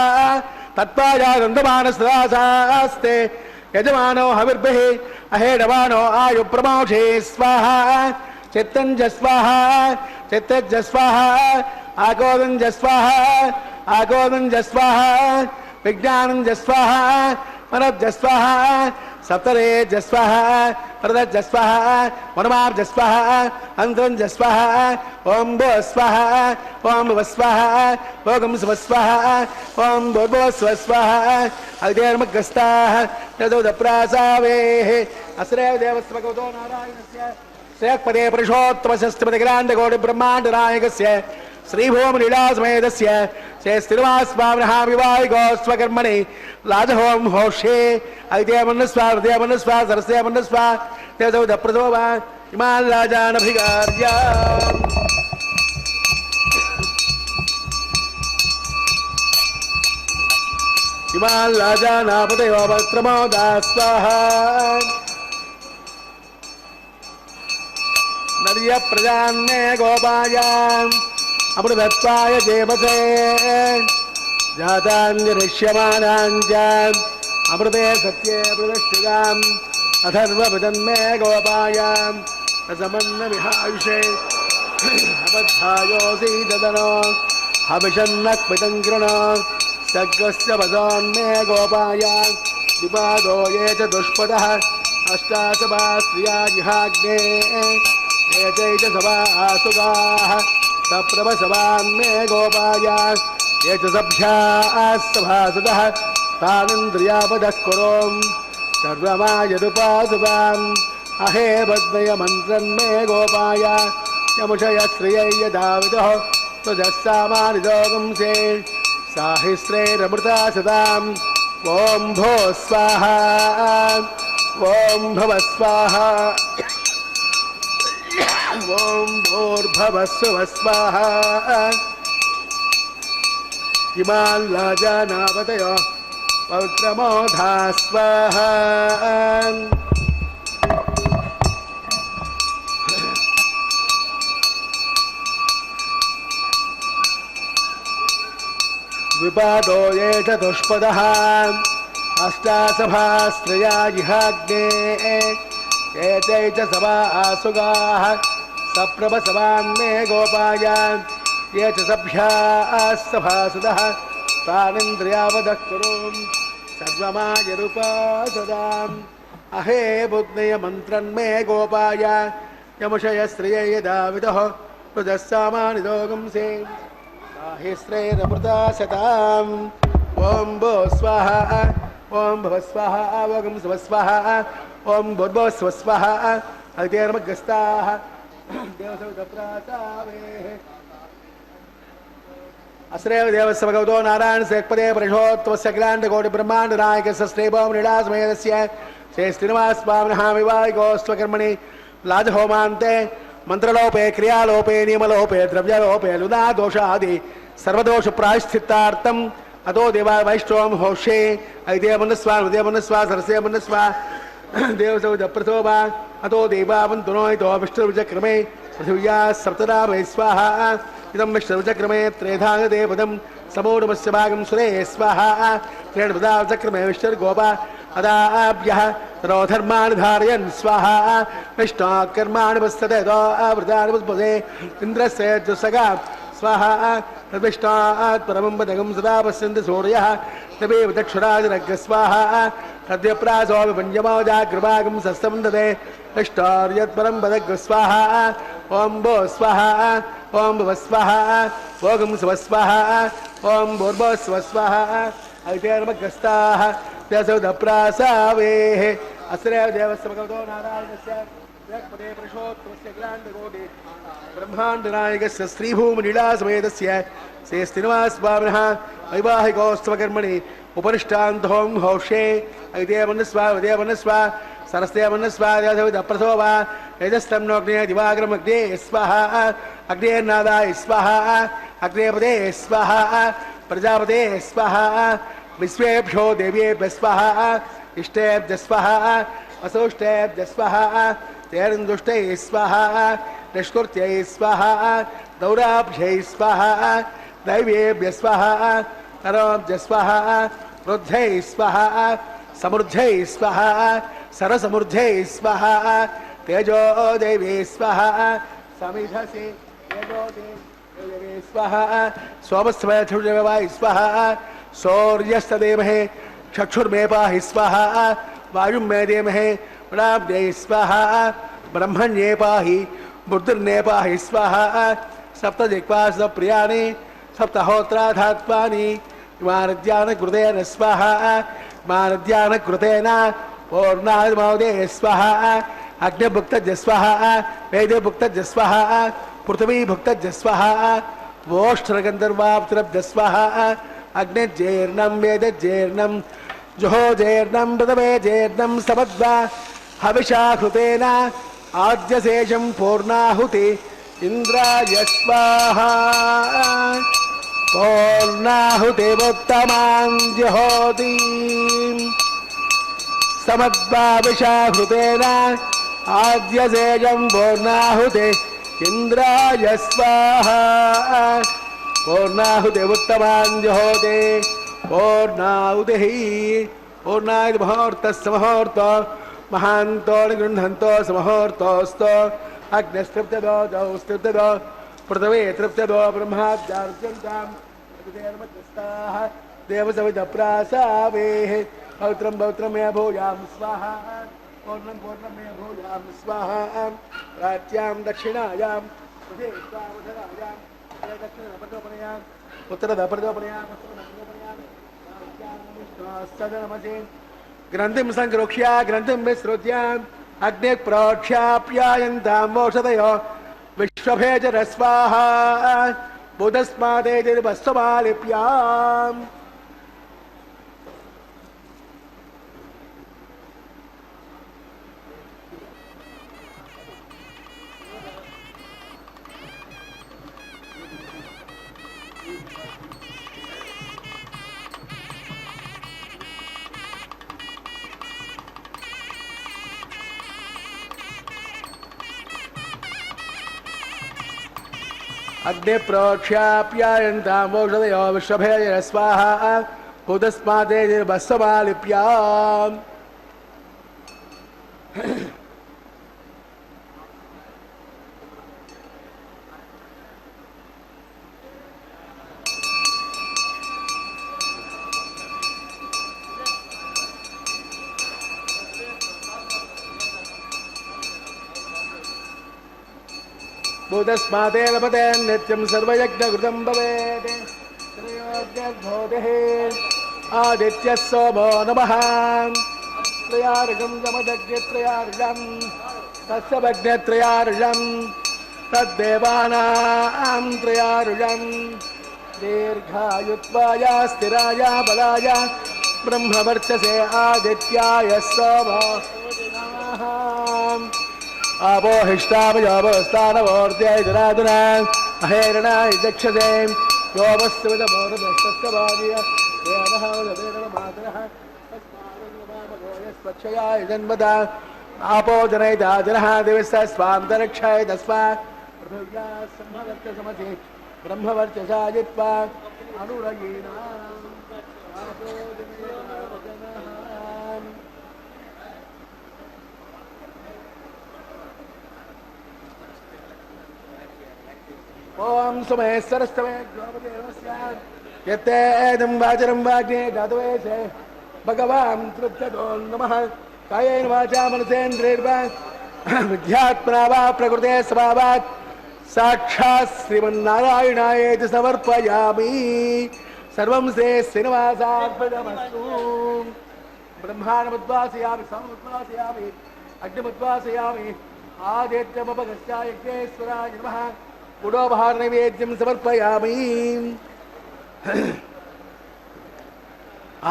తత్పాయానందమానసదాసాస్తే యజమానో హవిర్భిః అహేడవానో ఆయు ప్రమోషే స్వాహ చిత్తంజ స్వాహ చిత్తజ్జ స్వాహ ఆకోదంజ స్వాహ ఆకోదంజ స్వాహ విజ్ఞానంజ స్వాహ మనజ్జ స్వాహ సప్తరేజ స్వాహ ప్రదజ్జ స్వాహ వనమార్జ స్వాహ అంతరంజ స్వాహ ఓం భో స్వాహ ఓం భవ స్వాహ ఓం శివ స్వాహ ఓం భో స్వ స్వాహ అగ్నేర్మగ్రస్తాః యదోద ప్రాసావేః అశ్రేయ దేవస్వగతో నారాయణస్య శ్రేయపదే పురుషోత్తమశస్త్రపతిగ్రాండకోటి బ్రహ్మాండనాయకస్య శ్రీభూమలీలాసమేతస్య శ్రీ శ్రీనివాసస్వామినః వివాహికోత్సవకర్మణి రాజహోం హోషే ఐదేమన్నస్వా హృదయమన్నస్వా సరస్యమన్నస్వా తేజౌద ప్రసోభా ఇమాన్ రాజానభిగార్య ఇమాన్ రాజానాపతయో భద్రమోదా స్వాహ నర్య ప్రజాన్నే గోపాయ అమృతత్వాయ దేవసే జాతాంజరిష్యమానాంచ అమృతే సత్యే ప్రతిష్ఠితాం అథర్వభిదన్మే గోపాయ రసమన్నమిహాయుషే అబద్ధాయోసి దదనో హవిషన్నక్పితం కృణ సగ్రస్య వదాన్మే గోపాయ విపాదో ఏ చ దుష్పదః అష్టాసభా స్త్రియా జిహాగ్నే ఏ చైత సభా ఆసుగాః సప్రభసవాన్మే గోపాయ ఏ చ సభ్యాస్తభాసుదః తానింద్రియాపదః కురోం సర్వమాయదుపాసుగాం అహే పద్మయ మంత్రన్మే గోపాయ యముషయ శ్రియయ్యదావిదః త్వజస్సామానిదోగంసే సాహిస్రేరమృతా సదాం ఓం భో స్వాహ ఓం భవ స్వాహ ఓం భూర్భవస్వ స్వాహ ఇమాన్ రాజానాపతయో పవిత్రమోధా స్వాహ విపాదో ఏ చ దుష్పదః అష్టాసభా స్త్రియా జిహాగ్నే ఏ చైత సభా ఆసుగాః సప్రభసవాన్మే గోపాయ ఏ చ సభ్యాస్తభాసుదః తానింద్రియావదః కురుం సర్వమాయరుపాసదాం అహే బుద్నయ మంత్రన్మే గోపాయ యముషయ శ్రియయదావిదః రుజస్సామానిదోగంసే సాహిస్రేరమృతా శతాం ఓం భో స్వాహ ఓం భవ స్వాహ ఓం శివ స్వాహ ఓం భూర్భువ స్వ స్వాహ అగ్నేర్మగ్రస్తాః దేవసవితప్రాసావేః అశ్రేయ దేవస్య భగవతో నారాయణ శ్రేయపదే పురుషోత్తమస్య అఖిలాండకోటి బ్రహ్మాండ నాయకస్య శ్రీభూమలీలాసమేతస్య శ్రీ శ్రీనివాసస్వామినః వివాహికోత్సవకర్మణి రాజహోమాంతే मंत्रलोपे क्रियालोपे नियमलोपे द्रव्यलोपे लुना दोषादि सर्वदोष प्रायश्चित्तार्थम अतो देवा वैष्णव होषे ऐदे मनस्वा हृदय मनस्वा सरसे मनस्वा देवसौ प्रथोवा अतो देवावन्तुनोतो विष्णुर्विचक्रमे पृथिव्या सप्तनामे स्वाहा इदं विष्णुर्विचक्रमे त्रेधादेवदं समूढमस्य भागं सुरे स्वाहा त्रेणपदा चक्रमे विष्णुर्गोपा अदाभ्यः तरोधर्मान् धारयन् स्वाहा विष्णुकर्माणि वस्तते आवृतानि वस्पदे इन्द्रस्य जुसगा स्वाहा तद्विष्णात् परमं पदकं सदा पश्यन्ति सूर्यः तमेव दक्षुराजनग् स्वाहा तद्यप्रासो विपञ्चमोजाग्रभागं सस्तमन्दते विष्णोर्यत्परं पदग् स्वाहा ॐ भो स्वाहा ॐ भुव स्वाहा भोगं स्व स्वाहा ॐ भूर्भो स्व स्वाहा ऐतेर्मग्रस्ताः त्यासौदप्रासावेः अस्रेव देवस्य भगवतो नारायणस्य जगत्पते पुरुषोत्तमस्य ग्राण्डकोटि ब्रह्माण्डनायकस्य श्रीभूमिलीलासमेतस्य श्री श्रीनिवासस्वामिनः वैवाहिकोत्सवकर्मणि उपनिष्ठान्तों हौषे ऐदेवनस्वा उदयवनस्वा सरस्तेवनस्वा देवसौदप्रसोवा यजस्तम्नोऽग्ने दिवाग्रमग्ने स्वाहा अग्नेर्नादाय स्वाहा अग्नेपदे स्वाहा प्रजापते स्वाहा विश्वेभ्यो देव्येभ्यः स्वाहा इष्टेभ्यः स्वाहा वसुष्टेभ्यः स्वाहा तेरन्दुष्टै स्वाहा निष्कृत्यै स्वाहा दौराभ्यै स्वाहा दैवेभ्यः स्वाहा नरोभ्यः स्वाहा वृद्ध्यै स्वाहा समृद्ध्यै स्वाहा सरसमृद्ध्यै स्वाहा तेजो देवी स्वाहा समिधसे तेजो देवी स्वाहा सोमस्वयथुर्देवाय स्वाहा सौर्यस्तदेमहे चक्षुर्मे पाहि स्वाहा वायुं मे देमहे प्राब्धे स्वाहा ब्रह्मण्ये पाहि बुद्धिर्ने पाहि स्वाहा सप्तदिक्पाश प्रियाणि सप्तहोत्राधात्मानि मानद्यानकृतेन स्वाहा मानद्यानकृतेन पूर्णादिमोदे स्वाहा अग्निभुक्तज स्वाहा वेदभुक्तज स्वाहा पृथ्वीभुक्तज स्वाहा वोष्ट्रगन्धर्वाप्तरब्ध स्वाहा अग्निजेर्णं वेदजेर्णं जुहोजेर्णं पृथवेजेर्णं समद्वा हविषा कृतेन आद्यशेषं पूर्णाहुति इंद्राय स्वाहा पूर्णाहुतिमुत्तमां जुहोति समद्वा हविषा कृतेन आद्यशेषं पूर्णाहुति इंद्राय स्वाहा पूर्णाहुतिमुत्तमां जुहोति पूर्णाहुतिः पूर्णाय मुहूर्तस्य मुहूर्तो महान्तो निगृह्णन्तो समहूर्तोऽस्तु अग्निस्तृप्तदो जौस्तृप्तदो पृथ्वी तृप्तदो ब्रह्माद्यार्जन्ताम् अतिथेर्मध्यस्ताः देवसविदप्रासावेः पवित्रं पवित्रं मे भूयां स्वाहा पूर्णं पूर्णं मे भूयां स्वाहा प्राच्यां दक्षिणायां प्रदेशावधरायां दक्षिणप्रदोपनयाम् उत्तरप्रदोपनयाम् सदनमसे ग्रन्थिं संक्रोक्ष्य ग्रन्थिं विसृज्य अग्ने प्रोक्ष्याप्यायन्तां मोषधयो विश्वभेजरस्वाहा बुधस्मादेर्वस्वमालिप्याम् अग्ने प्रोक्ष्याप्यायन्तां मोषधयो विश्वभेजरस्वाहा बुधस्मादेर्वस्वमालिप्याम् भूतस्मादेलपते नित्यं सर्वयज्ञकृतं भवेत् त्रयोज्ञोदेः आदित्यः सोमो नमः त्रयार्घं दमदग्नित्रयार्घं तस्य भग्नित्रयार्घं तद्देवानां त्रयार्घं दीर्घायुत्वाय स्थिराय बलाय ब्रह्मवर्चसे आदित्याय सोमो नमः आपो हिष्टामयोपस्थानमूर्त्यै जनादुना अहेरणाय चक्षसे योपस्विदमोरदस्तस्य भार्य देवः उदवेरणमातरः स्वच्छयाय जन्मदा आपो जनयिता जनः दिवस्य स्वान्तरिक्षाय तस्मात् पृथिव्या सम्भवत्य समसि ब्रह्मवर्चसा जित्वा अनुरयेण आपो जनयिता जनः ओम सुमेश्वरस्तमे यत्तेदं वाचरं वाग्ने जातवेशे भगवान् तृप्यतो नमः कायेन वाचा मनसेन्द्रियैर्वा विद्यात्मना वा प्रकृते स्वभावात् साक्षात् श्रीमन्नारायणायेति समर्पयामि सर्वं श्रीनिवासार्पणमस्तु ब्रह्माण्डमुद्वासयामि समुद्वासयामि अग्निमुद्वासयामि आदित्यमुपगस्याय यज्ञेश्वराय नमः गुडोपहार नैवेद्यं समर्पयामि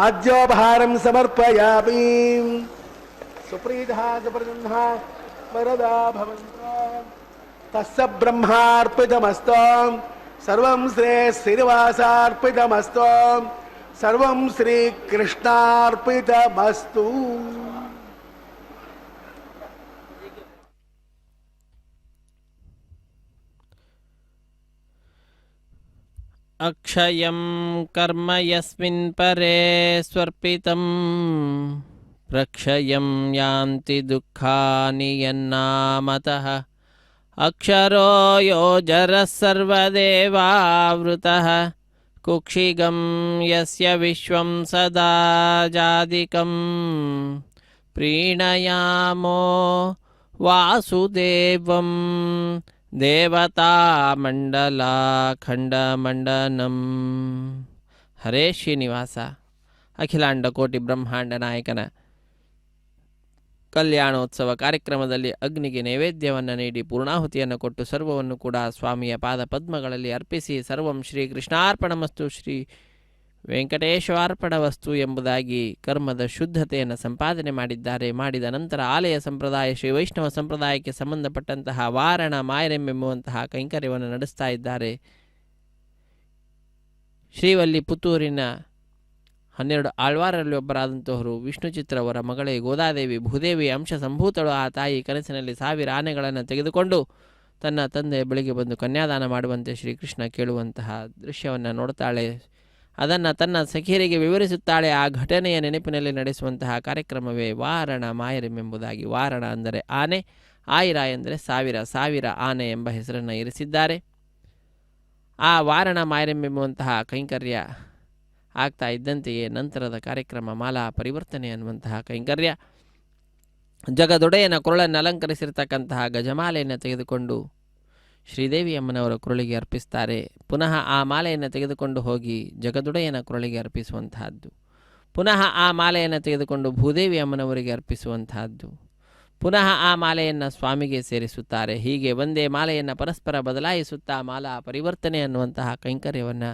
आद्योपहारं समर्पयामि सुप्रीतः सुप्रसन्नः वरदा भवन्तु तस्य ब्रह्मार्पितमस्तु सर्वं श्री श्रीनिवासार्पितमस्तु सर्वं श्रीकृष्णार्पितमस्तु अक्षयं कर्म यस्मिन् परे स्वर्पितं प्रक्षयं यान्ति दुःखानि यन्नामतः अक्षरो योजरः सर्वदेवावृतः कुक्षिगं यस्य विश्वं सदा जादिकं प्रीणयामो वासुदेवं ದೇವತಾಮಂಡಲಾಖಂಡಮಂಡನಂ. ಹರೇ ಶ್ರೀನಿವಾಸ. ಅಖಿಲಾಂಡ ಕೋಟಿ ಬ್ರಹ್ಮಾಂಡ ನಾಯಕನ ಕಲ್ಯಾಣೋತ್ಸವ ಕಾರ್ಯಕ್ರಮದಲ್ಲಿ ಅಗ್ನಿಗೆ ನೈವೇದ್ಯವನ್ನು ನೀಡಿ ಪೂರ್ಣಾಹುತಿಯನ್ನು ಕೊಟ್ಟು ಸರ್ವವನ್ನು ಕೂಡ ಸ್ವಾಮಿಯ ಪಾದ ಪದ್ಮಗಳಲ್ಲಿ ಅರ್ಪಿಸಿ ಸರ್ವಂ ಶ್ರೀ ಕೃಷ್ಣಾರ್ಪಣಮಸ್ತು ಶ್ರೀ ವೆಂಕಟೇಶ್ವರಾರ್ಪಣ ವಸ್ತು ಎಂಬುದಾಗಿ ಕರ್ಮದ ಶುದ್ಧತೆಯನ್ನು ಸಂಪಾದನೆ ಮಾಡಿದ್ದಾರೆ. ಮಾಡಿದ ನಂತರ ಆಲಯ ಸಂಪ್ರದಾಯ ಶ್ರೀ ವೈಷ್ಣವ ಸಂಪ್ರದಾಯಕ್ಕೆ ಸಂಬಂಧಪಟ್ಟಂತಹ ವಾರಣ ಮಾಯರೆಂಬೆಂಬುವಂತಹ ಕೈಂಕರ್ಯವನ್ನು ನಡೆಸ್ತಾ ಇದ್ದಾರೆ. ಶ್ರೀವಲ್ಲಿ ಪುತ್ತೂರಿನ 12 ಆಳ್ವಾರಲ್ಲಿ ಒಬ್ಬರಾದಂತಹವರು ವಿಷ್ಣು ಚಿತ್ರವರ ಮಗಳೇ ಗೋದಾದೇವಿ ಭೂದೇವಿ ಅಂಶ ಸಂಭೂತಳು. ಆ ತಾಯಿ ಕನಸಿನಲ್ಲಿ 1000 ಆನೆಗಳನ್ನು ತೆಗೆದುಕೊಂಡು ತನ್ನ ತಂದೆ ಬಳಿಗೆ ಬಂದು ಕನ್ಯಾದಾನ ಮಾಡುವಂತೆ ಶ್ರೀಕೃಷ್ಣ ಕೇಳುವಂತಹ ದೃಶ್ಯವನ್ನು ನೋಡ್ತಾಳೆ. ಅದನ್ನು ತನ್ನ ಸಖಿಯರಿಗೆ ವಿವರಿಸುತ್ತಾಳೆ. ಆ ಘಟನೆಯ ನೆನಪಿನಲ್ಲಿ ನಡೆಸುವಂತಹ ಕಾರ್ಯಕ್ರಮವೇ ವಾರಣ ಮಾಯರೆಂಬುದಾಗಿ. ವಾರಣ ಅಂದರೆ ಆನೆ, ಆಯಿರ ಎಂದರೆ 1000 ಆನೆ ಎಂಬ ಹೆಸರನ್ನು ಇರಿಸಿದ್ದಾರೆ. ಆ ವಾರಣ ಮಾಯರೆಂಬೆಂಬುವಂತಹ ಕೈಂಕರ್ಯ ಆಗ್ತಾ ಇದ್ದಂತೆಯೇ ನಂತರದ ಕಾರ್ಯಕ್ರಮ ಮಾಲಾ ಪರಿವರ್ತನೆ ಅನ್ನುವಂತಹ ಕೈಂಕರ್ಯ. ಜಗದೊಡೆಯನ ಕೊರಳನ್ನು ಅಲಂಕರಿಸಿರ್ತಕ್ಕಂತಹ ಗಜಮಾಲೆಯನ್ನು ತೆಗೆದುಕೊಂಡು ಶ್ರೀದೇವಿ ಅಮ್ಮನವರ ಕೊರಳಿಗೆ ಅರ್ಪಿಸ್ತಾರೆ. ಪುನಃ ಆ ಮಾಲೆಯನ್ನು ತೆಗೆದುಕೊಂಡು ಹೋಗಿ ಜಗದೊಡೆಯನ ಕೊರಳಿಗೆ ಅರ್ಪಿಸುವಂತಹದ್ದು. ಪುನಃ ಆ ಮಾಲೆಯನ್ನು ತೆಗೆದುಕೊಂಡು ಭೂದೇವಿ ಅಮ್ಮನವರಿಗೆ ಅರ್ಪಿಸುವಂತಹದ್ದು. ಪುನಃ ಆ ಮಾಲೆಯನ್ನು ಸ್ವಾಮಿಗೆ ಸೇರಿಸುತ್ತಾರೆ. ಹೀಗೆ ಒಂದೇ ಮಾಲೆಯನ್ನು ಪರಸ್ಪರ ಬದಲಾಯಿಸುತ್ತಾ ಮಾಲಾ ಪರಿವರ್ತನೆ ಅನ್ನುವಂತಹ ಕೈಂಕರ್ಯವನ್ನು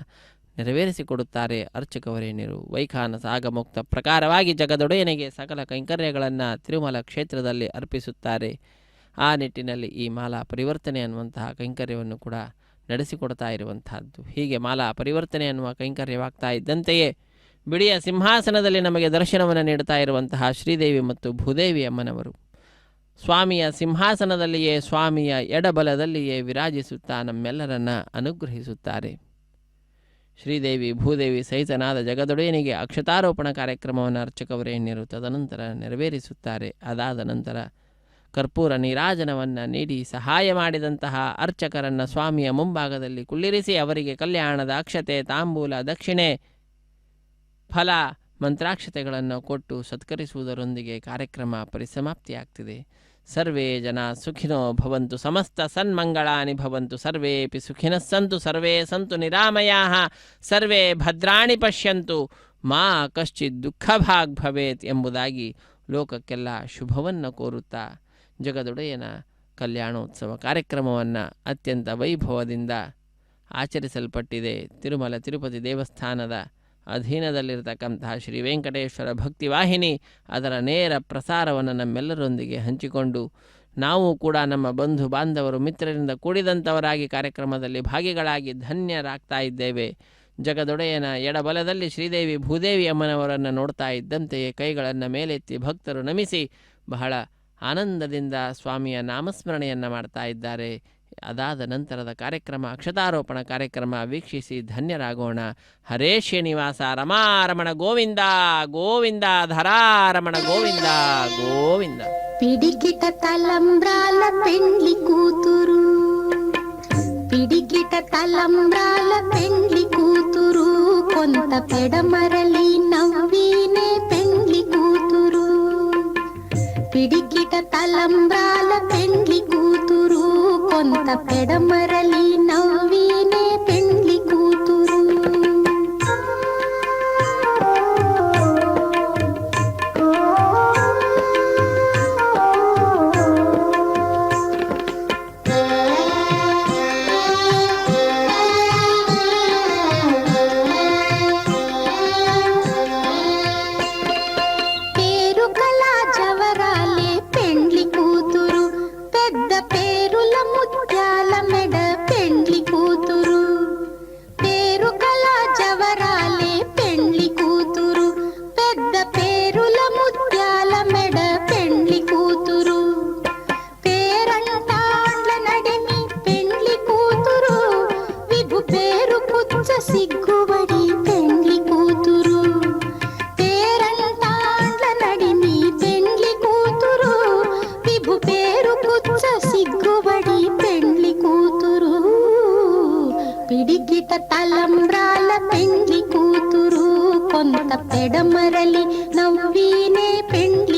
ನೆರವೇರಿಸಿಕೊಡುತ್ತಾರೆ ಅರ್ಚಕವರೇಣ್ಯರು. ವೈಖಾನಸ ಆಗಮುಕ್ತ ಪ್ರಕಾರವಾಗಿ ಜಗದೊಡೆಯನಿಗೆ ಸಕಲ ಕೈಂಕರ್ಯಗಳನ್ನು ತಿರುಮಲ ಕ್ಷೇತ್ರದಲ್ಲಿ ಅರ್ಪಿಸುತ್ತಾರೆ. ಆ ನಿಟ್ಟಿನಲ್ಲಿ ಈ ಮಾಲಾ ಪರಿವರ್ತನೆ ಅನ್ನುವಂತಹ ಕೈಂಕರ್ಯವನ್ನು ಕೂಡ ನಡೆಸಿಕೊಡ್ತಾ ಇರುವಂತಹದ್ದು. ಹೀಗೆ ಮಾಲಾ ಪರಿವರ್ತನೆ ಅನ್ನುವ ಕೈಂಕರ್ಯವಾಗ್ತಾ ಇದ್ದಂತೆಯೇ ಬಿಳಿಯ ಸಿಂಹಾಸನದಲ್ಲಿ ನಮಗೆ ದರ್ಶನವನ್ನು ನೀಡುತ್ತಾ ಇರುವಂತಹ ಶ್ರೀದೇವಿ ಮತ್ತು ಭೂದೇವಿ ಅಮ್ಮನವರು ಸ್ವಾಮಿಯ ಸಿಂಹಾಸನದಲ್ಲಿಯೇ ಸ್ವಾಮಿಯ ಎಡಬಲದಲ್ಲಿಯೇ ವಿರಾಜಿಸುತ್ತಾ ನಮ್ಮೆಲ್ಲರನ್ನು ಅನುಗ್ರಹಿಸುತ್ತಾರೆ. ಶ್ರೀದೇವಿ ಭೂದೇವಿ ಸಹಿತನಾದ ಜಗದೊಡೆಯನಿಗೆ ಅಕ್ಷತಾರೋಪಣ ಕಾರ್ಯಕ್ರಮವನ್ನು ಅರ್ಚಕವರೇಣ್ಯರು ತದನಂತರ ನೆರವೇರಿಸುತ್ತಾರೆ. ಅದಾದ ನಂತರ ಕರ್ಪೂರ ನೀರಾಜನವನ್ನು ನೀಡಿ ಸಹಾಯ ಮಾಡಿದಂತಹ ಅರ್ಚಕರನ್ನು ಸ್ವಾಮಿಯ ಮುಂಭಾಗದಲ್ಲಿ ಕುಳ್ಳಿರಿಸಿ ಅವರಿಗೆ ಕಲ್ಯಾಣದ ಅಕ್ಷತೆ, ತಾಂಬೂಲ, ದಕ್ಷಿಣೆ, ಫಲ, ಮಂತ್ರಾಕ್ಷತೆಗಳನ್ನು ಕೊಟ್ಟು ಸತ್ಕರಿಸುವುದರೊಂದಿಗೆ ಕಾರ್ಯಕ್ರಮ ಪರಿಸಮಾಪ್ತಿಯಾಗ್ತಿದೆ. ಸರ್ವೇ ಜನ ಸುಖಿನೋ ಭವಂತು, ಸಮಸ್ತ ಸನ್ಮಂಗಳಾನಿ ಭವಂತು, ಸರ್ವೇಪಿ ಸುಖಿನಃ ಸಂತು, ಸರ್ವೇ ಸಂತು ನಿರಾಮಯಾಃ, ಸರ್ವೇ ಭದ್ರಾಣಿ ಪಶ್ಯಂತು, ಮಾ ಕಶ್ಚಿತ್ ದುಃಖಭಾಗ್ ಭವೇತ್ ಎಂಬುದಾಗಿ ಲೋಕಕ್ಕೆಲ್ಲ ಶುಭವನ್ನು ಕೋರುತ್ತಾ ಜಗದೊಡೆಯನ ಕಲ್ಯಾಣೋತ್ಸವ ಕಾರ್ಯಕ್ರಮವನ್ನು ಅತ್ಯಂತ ವೈಭವದಿಂದ ಆಚರಿಸಲ್ಪಟ್ಟಿದೆ. ತಿರುಮಲ ತಿರುಪತಿ ದೇವಸ್ಥಾನದ ಅಧೀನದಲ್ಲಿರತಕ್ಕಂತಹ ಶ್ರೀ ವೆಂಕಟೇಶ್ವರ ಭಕ್ತಿವಾಹಿನಿ ಅದರ ನೇರ ಪ್ರಸಾರವನ್ನು ನಮ್ಮೆಲ್ಲರೊಂದಿಗೆ ಹಂಚಿಕೊಂಡು ನಾವು ಕೂಡ ನಮ್ಮ ಬಂಧು ಬಾಂಧವರು ಮಿತ್ರರಿಂದ ಕೂಡಿದಂಥವರಾಗಿ ಕಾರ್ಯಕ್ರಮದಲ್ಲಿ ಭಾಗಿಗಳಾಗಿ ಧನ್ಯರಾಗ್ತಾ ಇದ್ದೇವೆ. ಜಗದೊಡೆಯನ ಎಡಬಲದಲ್ಲಿ ಶ್ರೀದೇವಿ ಭೂದೇವಿ ಅಮ್ಮನವರನ್ನು ನೋಡ್ತಾ ಇದ್ದಂತೆಯೇ ಕೈಗಳನ್ನು ಮೇಲೆತ್ತಿ ಭಕ್ತರು ನಮಿಸಿ ಬಹಳ ಆನಂದದಿಂದ ಸ್ವಾಮಿಯ ನಾಮಸ್ಮರಣೆಯನ್ನು ಮಾಡ್ತಾ ಇದ್ದಾರೆ. ಅದಾದ ನಂತರದ ಕಾರ್ಯಕ್ರಮ ಅಕ್ಷತಾರೋಪಣ ಕಾರ್ಯಕ್ರಮ ವೀಕ್ಷಿಸಿ ಧನ್ಯರಾಗೋಣ. ಹರೇ ಶ್ರೀನಿವಾಸ ರಮಾರಮಣ ಗೋವಿಂದ ಗೋವಿಂದ ಧರಾರಮಣ ಗೋವಿಂದ ಗೋವಿಂದ. పిడికిట తలంబ్రాల పెండ్లి కూతురు, పిడికిట తలంబ్రాల పెండ్లి కూతురు, కొంత పెడమరలి నవ్వీనే పెండ్లి కూతురు. పిడికిట తలంబ్రాల పెండ్లి కూతురు, కొంత పెడమరలి నవ్వీనే పెండ్లి కూతురు. సిగ్గుబడి పెండ్లి కూతురు, పేరంటాండ్ల నడిమి పెండ్లి కూతురు, విభు పేరు పుచ్చ సిగ్గుబడి పెండ్లి కూతురు. పిడికిట తలంబ్రాల పెండ్లి కూతురు, కొంత పెడమరలి నవ్వీనే పెండ్లి